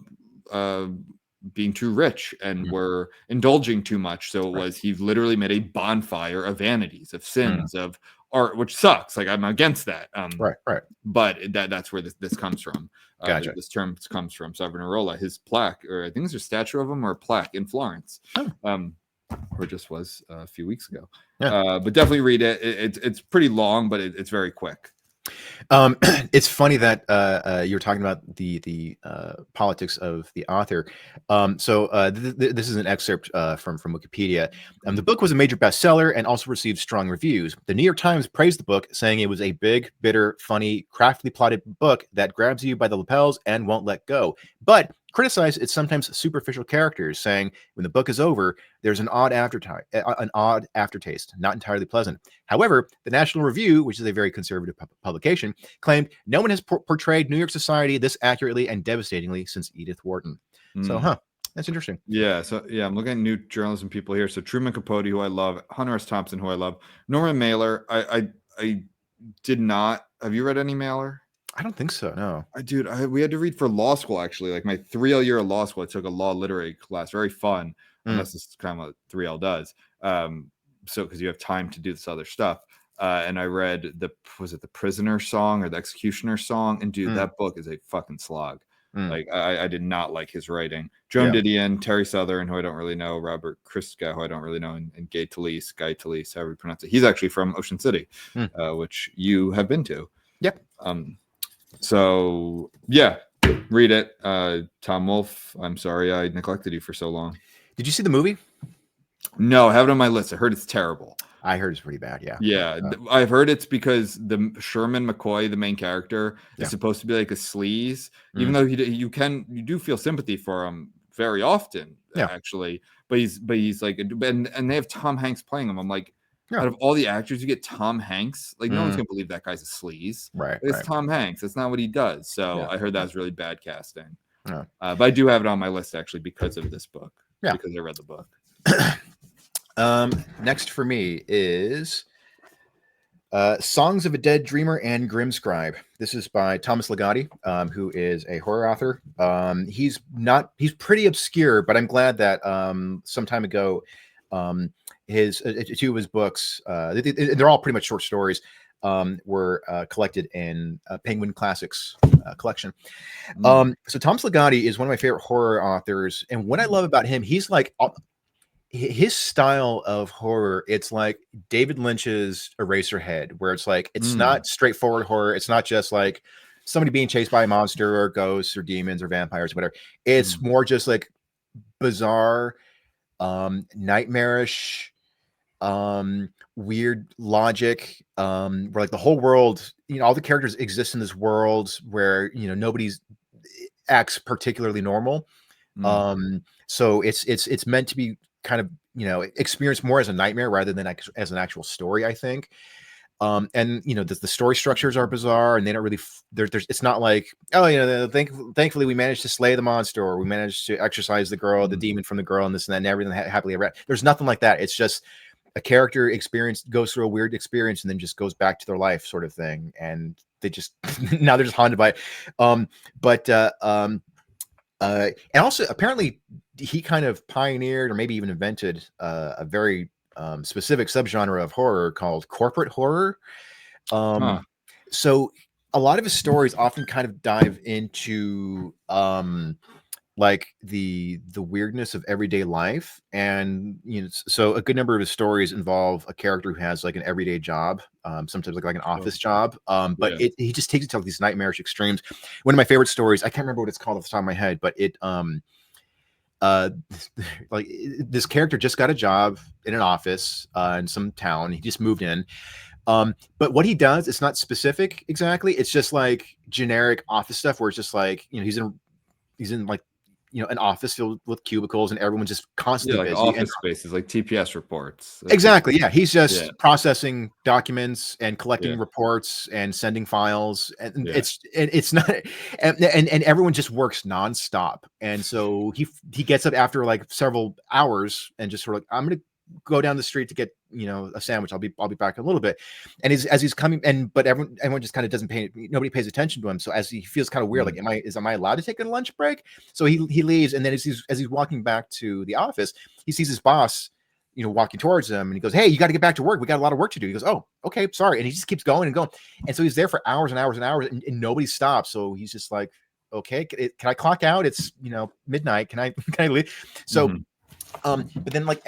C: rich and were indulging too much. So he literally made a bonfire of vanities, of sins, of art, which sucks. Like I'm against that.
D: Right.
C: But that's where this comes from.
D: Gotcha.
C: This term comes from Savonarola. His plaque, or I think it's a statue of him or a plaque in Florence. Or just was a few weeks ago. But definitely read it. It's pretty long, but it's very quick.
D: It's funny that you're talking about the politics of the author. This is an excerpt from Wikipedia. The book was a major bestseller and also received strong reviews. The New York Times praised the book, saying it was a big, bitter, funny, craftily plotted book that grabs you by the lapels and won't let go. But criticized its sometimes superficial characters, saying when the book is over, there's an odd aftertaste, not entirely pleasant. However, the National Review, which is a very conservative publication, claimed no one has portrayed New York society this accurately and devastatingly since Edith Wharton. So, that's interesting.
C: Yeah. So, I'm looking at new journalism people here. So, Truman Capote, who I love, Hunter S. Thompson, who I love, Norman Mailer. I did not. Have you read any Mailer?
D: I don't think so. No.
C: We had to read for law school, actually. Like my 3L year of law school, I took a law literary class. Very fun, unless this is kind of what 3L does. So because you have time to do this other stuff. And I read the Prisoner Song or the Executioner Song, and dude, that book is a fucking slog. Like I did not like his writing. Joan Didion, Terry Southern, who I don't really know, Robert Christka, who I don't really know, and Guy Talese, however you pronounce it. He's actually from Ocean City, which you have been to.
D: Yep.
C: So read it. Tom Wolfe, I'm sorry I neglected you for so long.
D: Did you see the movie?
C: No, I have it on my list. I heard it's terrible.
D: I heard it's pretty bad.
C: Yeah. I've heard it's because the Sherman McCoy, the main character, is supposed to be like a sleaze, even though you do feel sympathy for him very often, actually. But he's like, and they have Tom Hanks playing him. I'm like, out of all the actors, you get Tom Hanks. Like no one's gonna believe that guy's a sleaze.
D: Right.
C: It's Tom Hanks. That's not what he does. So I heard that was really bad casting. But I do have it on my list actually because of this book. Because I read the book.
D: Next for me is Songs of a Dead Dreamer and Grimscribe. This is by Thomas Ligotti, who is a horror author. He's pretty obscure, but I'm glad that some time ago, his two of his books, they're all pretty much short stories, were collected in Penguin Classics collection. So Thomas Ligotti is one of my favorite horror authors, and what I love about him, he's like his style of horror, it's like David Lynch's Eraserhead, where it's like it's not straightforward horror. It's not just like somebody being chased by a monster or ghosts or demons or vampires or whatever. It's more just like bizarre, nightmarish, weird logic, where like the whole world, all the characters exist in this world where nobody's acts particularly normal. So it's meant to be kind of experienced more as a nightmare rather than as an actual story, I think. And the story structures are bizarre, and they don't really there's it's not like, thankfully we managed to slay the monster, or we managed to exorcise the girl, the demon from the girl, and this and that, and everything happily ever. There's nothing like that. It's just a character goes through a weird experience and then just goes back to their life, sort of thing, and they just now they're just haunted by it. And also apparently he kind of pioneered, or maybe even invented, a very specific subgenre of horror called corporate horror. So a lot of his stories often kind of dive into like the weirdness of everyday life, and so a good number of his stories involve a character who has like an everyday job, sometimes like an office job, but
C: Yeah.
D: he just takes it to like these nightmarish extremes. One of my favorite stories, I can't remember what it's called off the top of my head, but it uh like this character just got a job in an office in some town. He just moved in. But what he does, it's not specific exactly. It's just like generic office stuff where it's just like, he's in like, an office filled with cubicles and everyone's just
C: Yeah,
D: constantly
C: like
D: busy. And
C: office spaces, like TPS reports.
D: exactly, yeah, he's
C: Yeah,
D: just processing documents and collecting
C: yeah,
D: reports and sending files, and
C: yeah.
D: it's not, and everyone just works nonstop. And so he gets up after like several hours and just sort of like, I'm gonna go down the street to get a sandwich. I'll be back in a little bit. And as he's coming, but everyone just kind of doesn't pay, nobody pays attention to him. So as he feels kind of weird, like, am I allowed to take a lunch break? So he leaves, and then as he's walking back to the office, he sees his boss walking towards him, and he goes, "Hey, you got to get back to work. We got a lot of work to do." He goes, "Oh, okay, sorry." And he just keeps going and going. And so he's there for hours and hours and hours, and nobody stops. So he's just like, "Okay, can I clock out? It's midnight. Can I leave?" So
C: Mhm.
D: but then like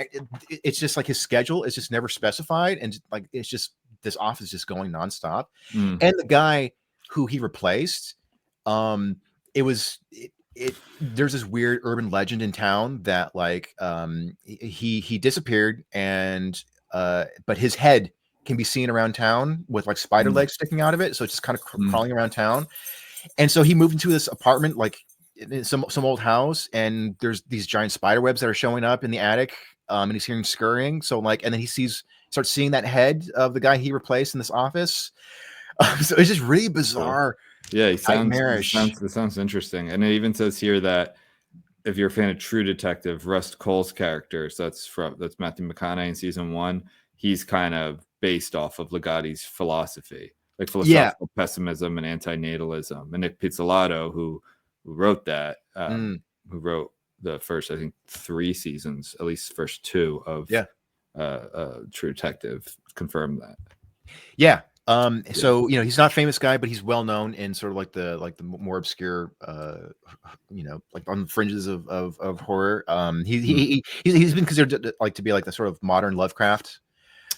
D: it's just like his schedule is just never specified, and like it's just this office is just going nonstop.
C: Mm.
D: And the guy who he replaced, it was there's this weird urban legend in town that like he disappeared, and but his head can be seen around town with like spider
C: Mm.
D: legs sticking out of it, so it's just kind of
C: Mm.
D: crawling around town. And so he moved into this apartment like in some old house, and there's these giant spider webs that are showing up in the attic, and he's hearing scurrying. So like, and then he starts seeing that head of the guy he replaced in this office. So it's just really bizarre.
C: Yeah, he
D: Nightmarish.
C: sounds interesting. And it even says here that if you're a fan of True Detective, Russ Cole's character, so that's Matthew McConaughey in season 1, he's kind of based off of Ligotti's philosophy, like philosophical pessimism and antinatalism. And Nick Pizzolatto, who wrote that, who wrote the first, I think, 3 seasons, at least first 2 of True Detective, confirmed that.
D: Yeah. So he's not a famous guy, but he's well known in sort of like the more obscure, like on the fringes of horror. He's been considered like to be like the sort of modern Lovecraft.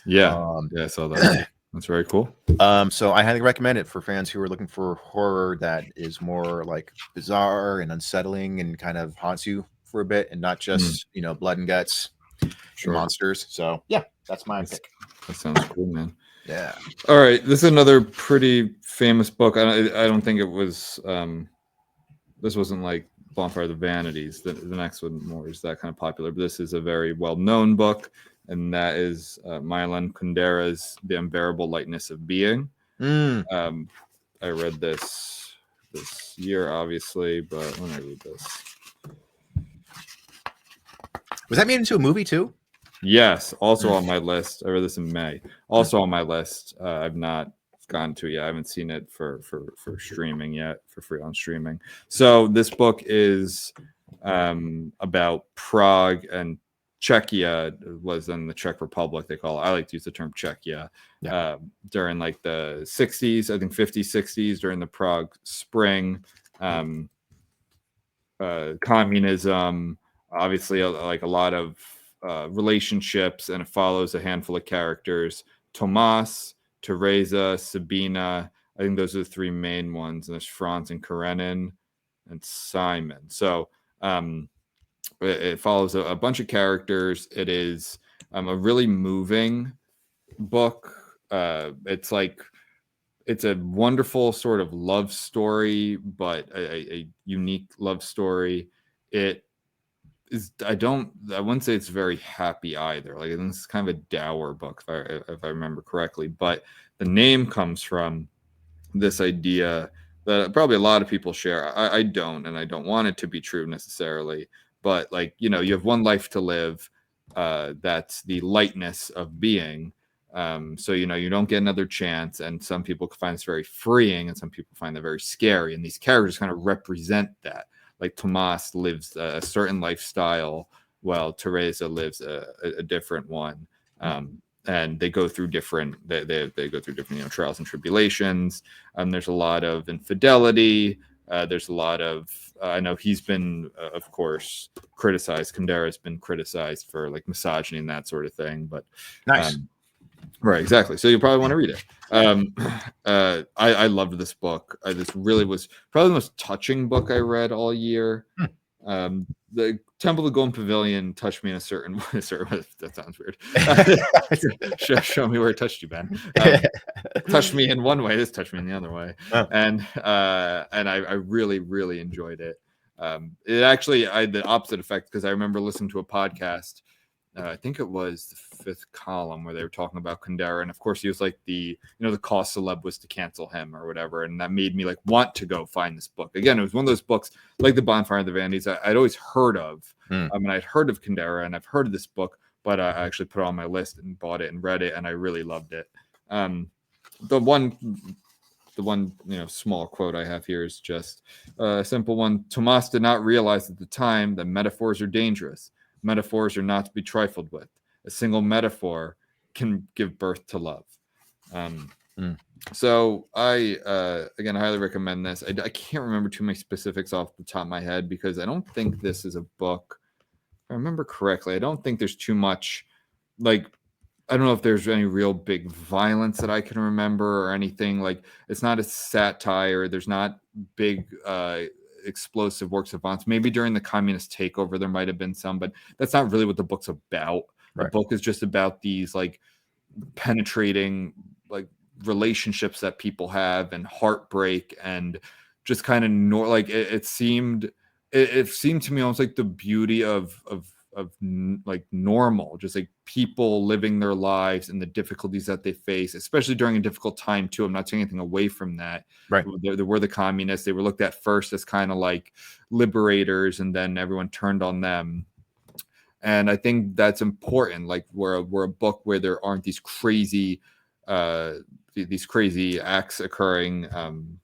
C: Yeah, I saw that. That's very cool.
D: So I highly recommend it for fans who are looking for horror that is more like bizarre and unsettling and kind of haunts you for a bit, and not just blood and guts and monsters. So yeah, that's my pick.
C: That sounds cool, man.
D: Yeah.
C: All right, this is another pretty famous book. I don't think it was. This wasn't like Bonfire of the Vanities. The next one more is that kind of popular, but this is a very well-known book, and that is Milan Kundera's The Unbearable Lightness of Being. I read this year, obviously, but when I read this,
D: was that made into a movie too?
C: Yes, also on my list. I read this in May. Also on my list. I've not gone to it yet. I haven't seen it for streaming yet, for free on streaming. So this book is about Prague and Czechia, was then the Czech Republic, they call it. I like to use the term Czechia. During like the 60s, I think 50s, 60s, during the Prague Spring, communism, obviously like a lot of relationships, and it follows a handful of characters: Tomas, Teresa, Sabina. I think those are the 3 main ones, and there's Franz and Karenin and Simon. So it follows a bunch of characters. It is a really moving book. It's a wonderful sort of love story, but a unique love story. It is, I wouldn't say it's very happy either. Like, this is kind of a dour book, if I remember correctly. But the name comes from this idea that probably a lot of people share. I don't, and I don't want it to be true necessarily. But like, you have one life to live. That's the lightness of being. So you don't get another chance, and some people find this very freeing, and some people find that very scary. And these characters kind of represent that. Like, Tomas lives a certain lifestyle, while Teresa lives a different one. And and they go through different they go through different trials and tribulations. There's a lot of infidelity. There's a lot of I know he's been of course criticized. Kundera's been criticized for like misogyny and that sort of thing. But
D: Nice.
C: Right, exactly. So you probably want to read it. I loved this book. This really was probably the most touching book I read all year. The Temple of the Golden Pavilion touched me in a certain way. That sounds weird. Show me where it touched you, Ben. Touched me in one way. This touched me in the other way. And I really, really enjoyed it. It actually I had the opposite effect because I remember listening to a podcast. I think it was the Fifth Column where they were talking about Kundera, and of course he was like the cost celeb was to cancel him or whatever, and that made me like want to go find this book again. It was one of those books like the Bonfire of the Vanities I'd always heard of. I mean, I'd heard of Kundera and I've heard of this book, but I actually put it on my list and bought it and read it, and I really loved it. The one small quote I have here is just a simple one. Tomas did not realize at the time that metaphors are dangerous. Metaphors are not to be trifled with. A single metaphor can give birth to love. So I again highly recommend this. I can't remember too many specifics off the top of my head because I don't think this is a book. If I remember correctly, I don't think there's too much like I don't know if there's any real big violence that I can remember or anything. Like it's not a satire. There's not big explosive works of violence. Maybe during the communist takeover there might have been some, but that's not really what the book's about. The book is just about these like penetrating like relationships that people have and heartbreak and just kind of like it seemed to me almost like the beauty of like normal, just like people living their lives and the difficulties that they face, especially during a difficult time too. I'm not taking anything away from that.
D: Right.
C: There were the communists. They were looked at first as kind of like liberators, and then everyone turned on them. And I think that's important. Like we're a book where there aren't these crazy acts occurring,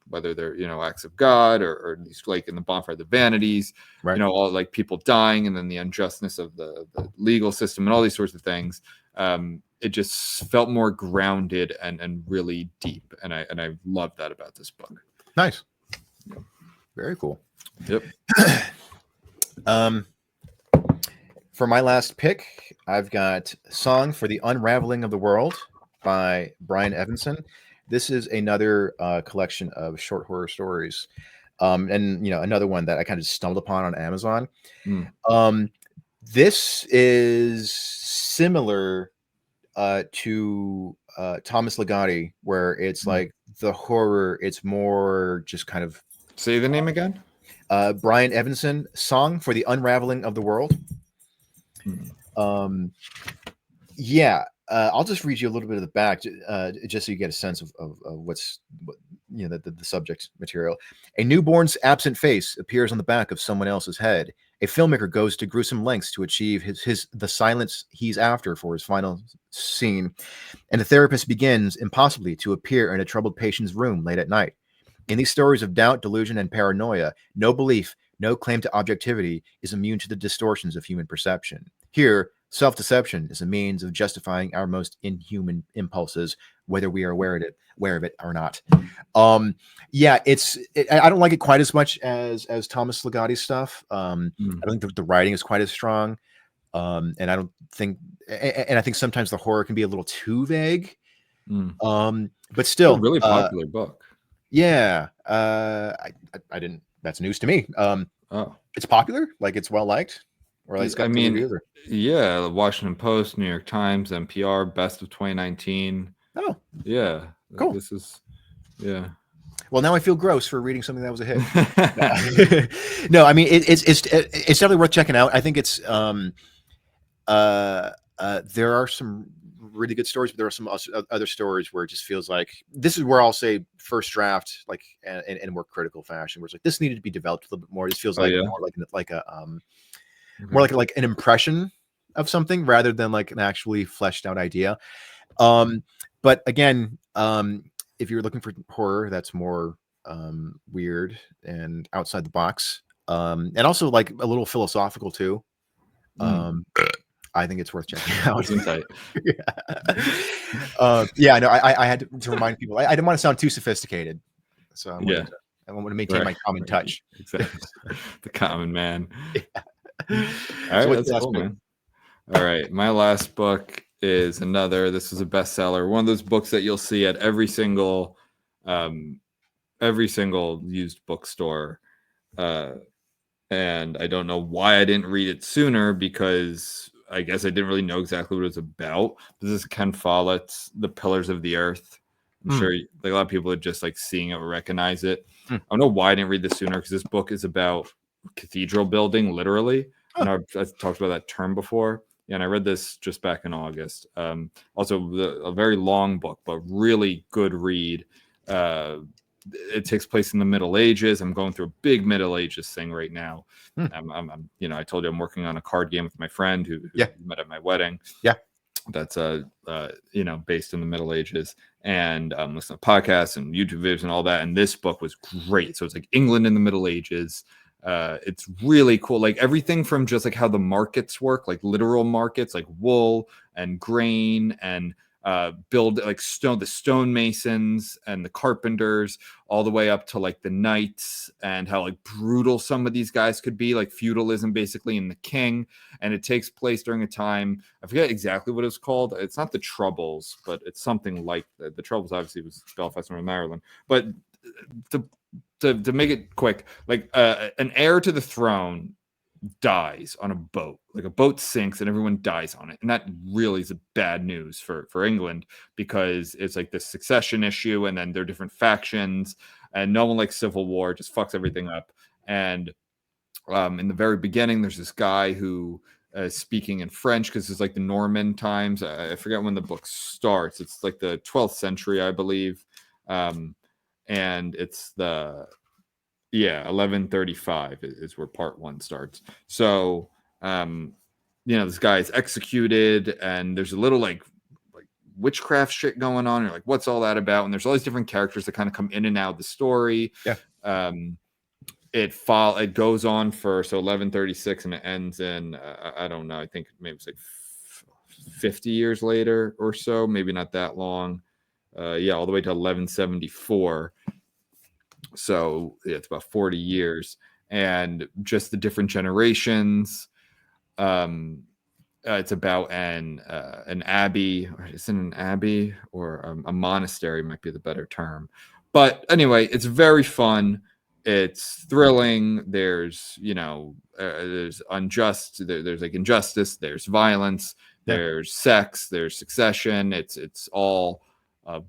C: whether they're acts of God or these like in the Bonfire of the Vanities, all like people dying, and then the unjustness of the legal system and all these sorts of things. It just felt more grounded and really deep, and I love that about this book.
D: Nice. Very cool.
C: Yep.
D: For my last pick, I've got Song for the Unraveling of the World by Brian Evanson. This is another collection of short horror stories. And another one that I kind of stumbled upon on Amazon. This is similar to Thomas Ligotti, where it's like the horror, it's more just kind of...
C: Say the name again?
D: Brian Evanson, Song for the Unraveling of the World. I'll just read you a little bit of the back, just so you get a sense of what's the subject material. A newborn's absent face appears on the back of someone else's head. A filmmaker goes to gruesome lengths to achieve the silence he's after for his final scene, and the therapist begins impossibly to appear in a troubled patient's room late at night. In these stories of doubt, delusion, and paranoia, no belief, no claim to objectivity is immune to the distortions of human perception. Here, self-deception is a means of justifying our most inhuman impulses, whether we are aware of it or not. I don't like it quite as much as Thomas Ligotti's stuff. I don't think the writing is quite as strong. And I don't think, and I think sometimes the horror can be a little too vague. But still,
C: it's a really popular book.
D: Yeah, I didn't. That's news to me. It's popular, like it's well liked, or like it's got reviews.
C: Yeah, Washington Post, New York Times, NPR, best of 2019. Oh, yeah,
D: cool.
C: This is, yeah.
D: Well, now I feel gross for reading something that was a hit. No, I mean it's definitely worth checking out. I think it's there are some really good stories, but there are some other stories where it just feels like this is where I'll say first draft, like in a more critical fashion, where it's like this needed to be developed a little bit more. It just feels like more like an impression of something rather than like an actually fleshed out idea. But again, if you're looking for horror that's more weird and outside the box, and also like a little philosophical too, I think it's worth checking out.
C: Tight.
D: Yeah, no, I had to remind people. I didn't want to sound too sophisticated, so I wanted to maintain my common touch.
C: Exactly. The common man.
D: Yeah.
C: All right,
D: So what's
C: that's
D: your last
C: cool,
D: book?
C: man. All right, my last book is another. This was a bestseller. One of those books that you'll see at every single used bookstore. And I don't know why I didn't read it sooner, because I guess I didn't really know exactly what it was about. This is Ken Follett's The Pillars of the Earth. I'm sure like a lot of people are just like seeing it or recognize it. I don't know why I didn't read this sooner, because this book is about cathedral building, literally. And I've talked about that term before. Yeah, and I read this just back in August. Also, a very long book, but really good read. It takes place in the Middle Ages. I'm going through a big Middle Ages thing right now. I'm I told you I'm working on a card game with my friend who met at my wedding.
D: Yeah,
C: that's based in the Middle Ages, and listen to podcasts and YouTube videos and all that. And this book was great. So it's like England in the Middle Ages. It's really cool. Like everything from just like how the markets work, like literal markets, like wool and grain and build like the stonemasons and the carpenters, all the way up to like the knights and how like brutal some of these guys could be, like feudalism basically, and the king. And it takes place during a time, I forget exactly what it's called. It's not the Troubles, but it's something like the Troubles. Obviously was Belfast, Northern Ireland. But to make it quick, like an heir to the throne dies on a boat, like a boat sinks and everyone dies on it, and that really is a bad news for England, because it's like this succession issue, and then there are different factions, and no one likes civil war, just fucks everything up. And in the very beginning, there's this guy who is speaking in French, because it's like the Norman times. I forget when the book starts. It's like the 12th century, I believe, and it's 1135 is where part one starts. So this guy is executed, and there's a little like witchcraft shit going on. You're like, what's all that about? And there's all these different characters that kind of come in and out of the story. It goes on for 1136, and it ends in I don't know, I think maybe it's like 50 years later or so, maybe not that long. All the way to 1174. So it's about 40 years, and just the different generations. It's about an abbey, or isn't an abbey, or a monastery might be the better term. But anyway, it's very fun. It's thrilling. There's there's there's like injustice. There's violence. There's sex. There's succession. It's all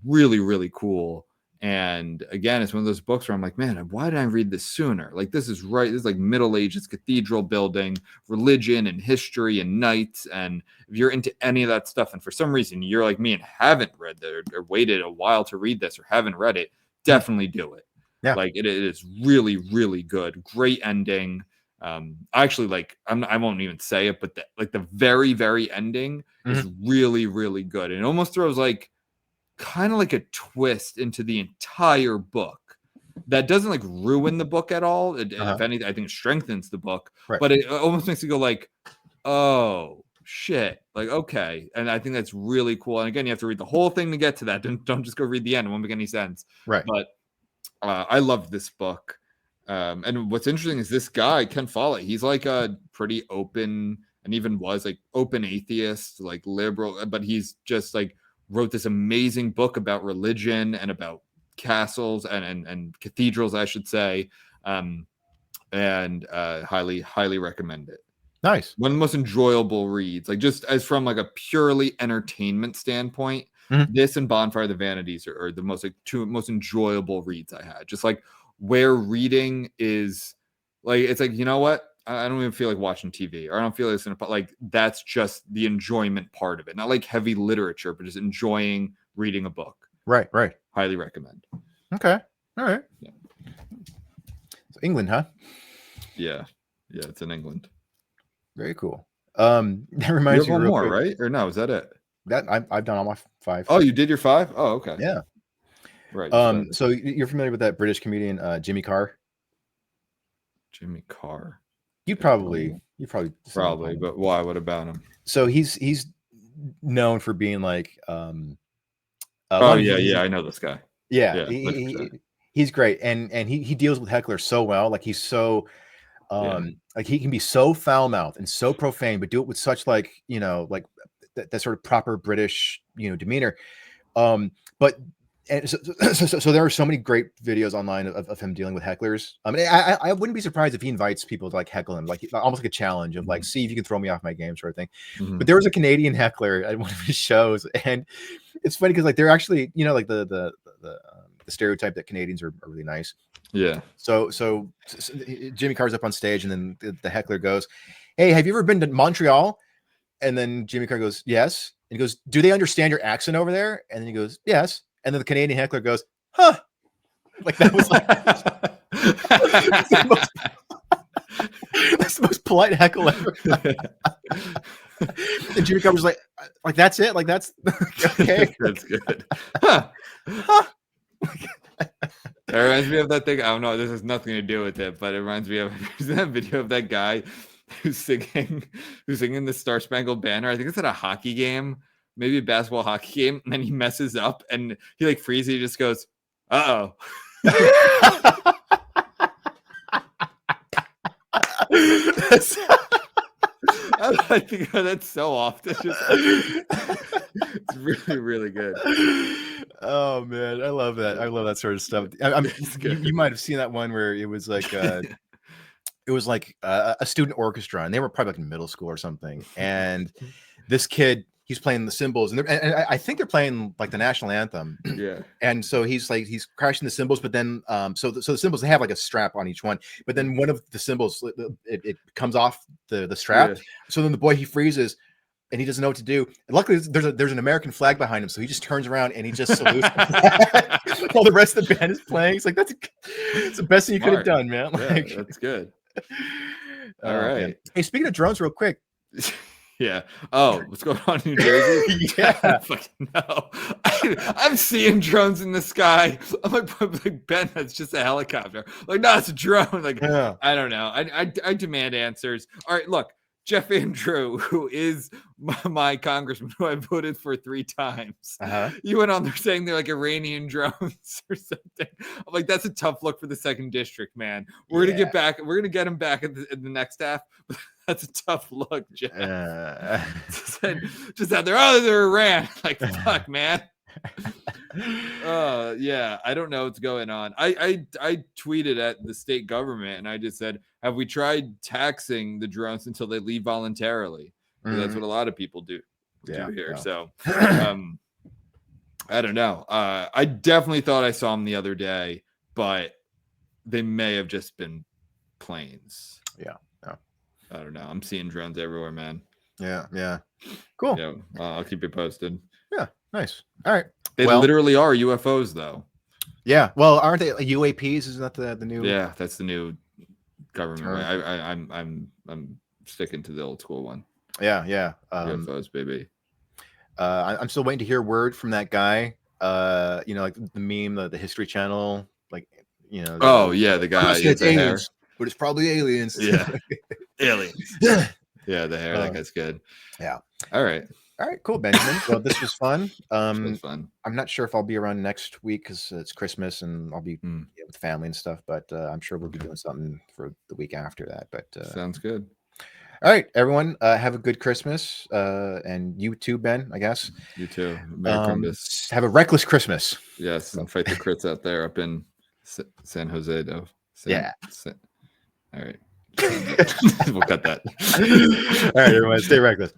C: really, really cool. And again, it's one of those books where I'm like, man, why didn't I read this sooner? Like, this is right. This is like Middle Ages cathedral building, religion and history and knights. And if you're into any of that stuff, and for some reason you're like me and haven't read that, or waited a while to read this, or haven't read it, definitely do it. Yeah. Like it is really, really good. Great ending. Actually, like I won't even say it, but the very, very ending is really, really good. And it almost throws like kind of like a twist into the entire book that doesn't like ruin the book at all. If anything, I think it strengthens the book, but it almost makes you go like, oh shit, like, okay. And I think that's really cool. And again, you have to read the whole thing to get to that. Don't just go read the end. It won't make any sense. But I love this book. And what's interesting is this guy, Ken Follett, he's like a pretty open, and even was like open atheist, like liberal, but he's just like wrote this amazing book about religion and about castles and cathedrals, I should say. And highly, highly recommend it.
D: Nice.
C: One of the most enjoyable reads, like just as from like a purely entertainment standpoint, this and Bonfire of the Vanities are the most like two most enjoyable reads I had. Just like where reading is like, it's like, you know what? I don't even feel like watching TV, or I don't feel like listening to, like, that's just the enjoyment part of it. Not like heavy literature, but just enjoying reading a book.
D: Right.
C: Highly recommend.
D: Okay. All right.
C: Yeah.
D: So England, huh?
C: Yeah, it's in England.
D: Very cool. That reminds
C: you have
D: me
C: one more,
D: quick.
C: right? Or no, is that it?
D: That I've done all my 5.
C: Oh, you did your 5? Oh, okay.
D: Yeah.
C: Right.
D: So you're familiar with that British comedian Jimmy Carr?
C: Jimmy Carr.
D: You probably
C: Probably, but why? What about him?
D: So he's known for being like
C: Oh yeah, I know this guy.
D: yeah,
C: Yeah,
D: he's great, and he deals with hecklers so well. Like he's so like he can be so foul mouthed and so profane, but do it with such like like that sort of proper British demeanor. But and so there are so many great videos online of him dealing with hecklers. I mean, I wouldn't be surprised if he invites people to like heckle him, like almost like a challenge of like, see if you can throw me off my game, sort of thing. But there was a Canadian heckler at one of his shows, and it's funny because like they're actually like the stereotype that Canadians are really nice.
C: Yeah.
D: So Jimmy Carr's up on stage, and then the heckler goes, "Hey, have you ever been to Montreal?" And then Jimmy Carr goes, "Yes." And he goes, "Do they understand your accent over there?" And then he goes, "Yes." And then the Canadian heckler goes, "Huh." Like that was like that's the most polite heckle ever. And Jimmy Carr was like that's it? Like that's okay.
C: That's good. Huh. Huh. That reminds me of that thing. I don't know. This has nothing to do with it, but it reminds me of that video of that guy who's singing the Star Spangled Banner. I think it's at a hockey game, maybe a basketball hockey game, and then he messes up and he like freezes. He just goes, "Uh oh." I think that's so often. It's really, really good.
D: Oh man, I love that. I love that sort of stuff. You might have seen that one where it was like it was like a student orchestra, and they were probably like in middle school or something. And this kid, he's playing the cymbals, and I think they're playing like the national anthem.
C: Yeah.
D: And so he's crashing the cymbals, but then so the cymbals, they have like a strap on each one, but then one of the cymbals it comes off the strap. Yeah. So then the boy, he freezes. And he doesn't know what to do. And luckily, there's an American flag behind him, so he just turns around and he just salutes while the rest of the band is playing. It's like it's the best thing you could have done, man. Like,
C: yeah, that's good. All right. Man.
D: Hey, speaking of drones, real quick.
C: Yeah. Oh, what's going on in New Jersey?
D: Yeah.
C: I fucking know. I'm seeing drones in the sky. I'm like, Ben, that's just a helicopter. Like, no, it's a drone. Like, yeah. I don't know. I demand answers. All right, look. Jeff Andrew, who is my congressman, who I voted for 3 times, you went on there saying they're like Iranian drones or something. I'm like, that's a tough look for the 2nd district, man. We're gonna get back. We're gonna get him back in the next half. That's a tough look, Jeff. Just out there, they're Iran. Like, fuck, man. Yeah, I don't know what's going on. I tweeted at the state government and I just said, have we tried taxing the drones until they leave voluntarily? That's what a lot of people do here. Yeah. So I don't know. I definitely thought I saw them the other day, but they may have just been planes.
D: Yeah.
C: I don't know. I'm seeing drones everywhere, man.
D: Yeah. Cool.
C: Yeah, I'll keep you posted.
D: Yeah. Nice. All right.
C: They literally are UFOs, though.
D: Yeah. Well, aren't they like UAPs? Isn't that the new?
C: Yeah, that's the new government. Right? I'm sticking to the old school one.
D: Yeah.
C: UFOs, baby.
D: I'm still waiting to hear word from that guy. Like the meme, the History Channel, like
C: Oh yeah, the guy.
D: It's aliens, but it's probably aliens.
C: Yeah, aliens. Yeah, the hair. That guy's good.
D: Yeah.
C: All right,
D: cool, Benjamin. Well, this was fun.
C: Was fun.
D: I'm not sure if I'll be around next week because it's Christmas and I'll be with family and stuff. But I'm sure we'll be doing something for the week after that. But
C: sounds good.
D: All right, everyone. Have a good Christmas, and you too, Ben. I guess
C: you too. Merry Christmas.
D: Have a reckless Christmas.
C: Yes, and fight the crits out there up in San Jose, though. All right. We'll cut that.
D: All right, everyone. Stay reckless.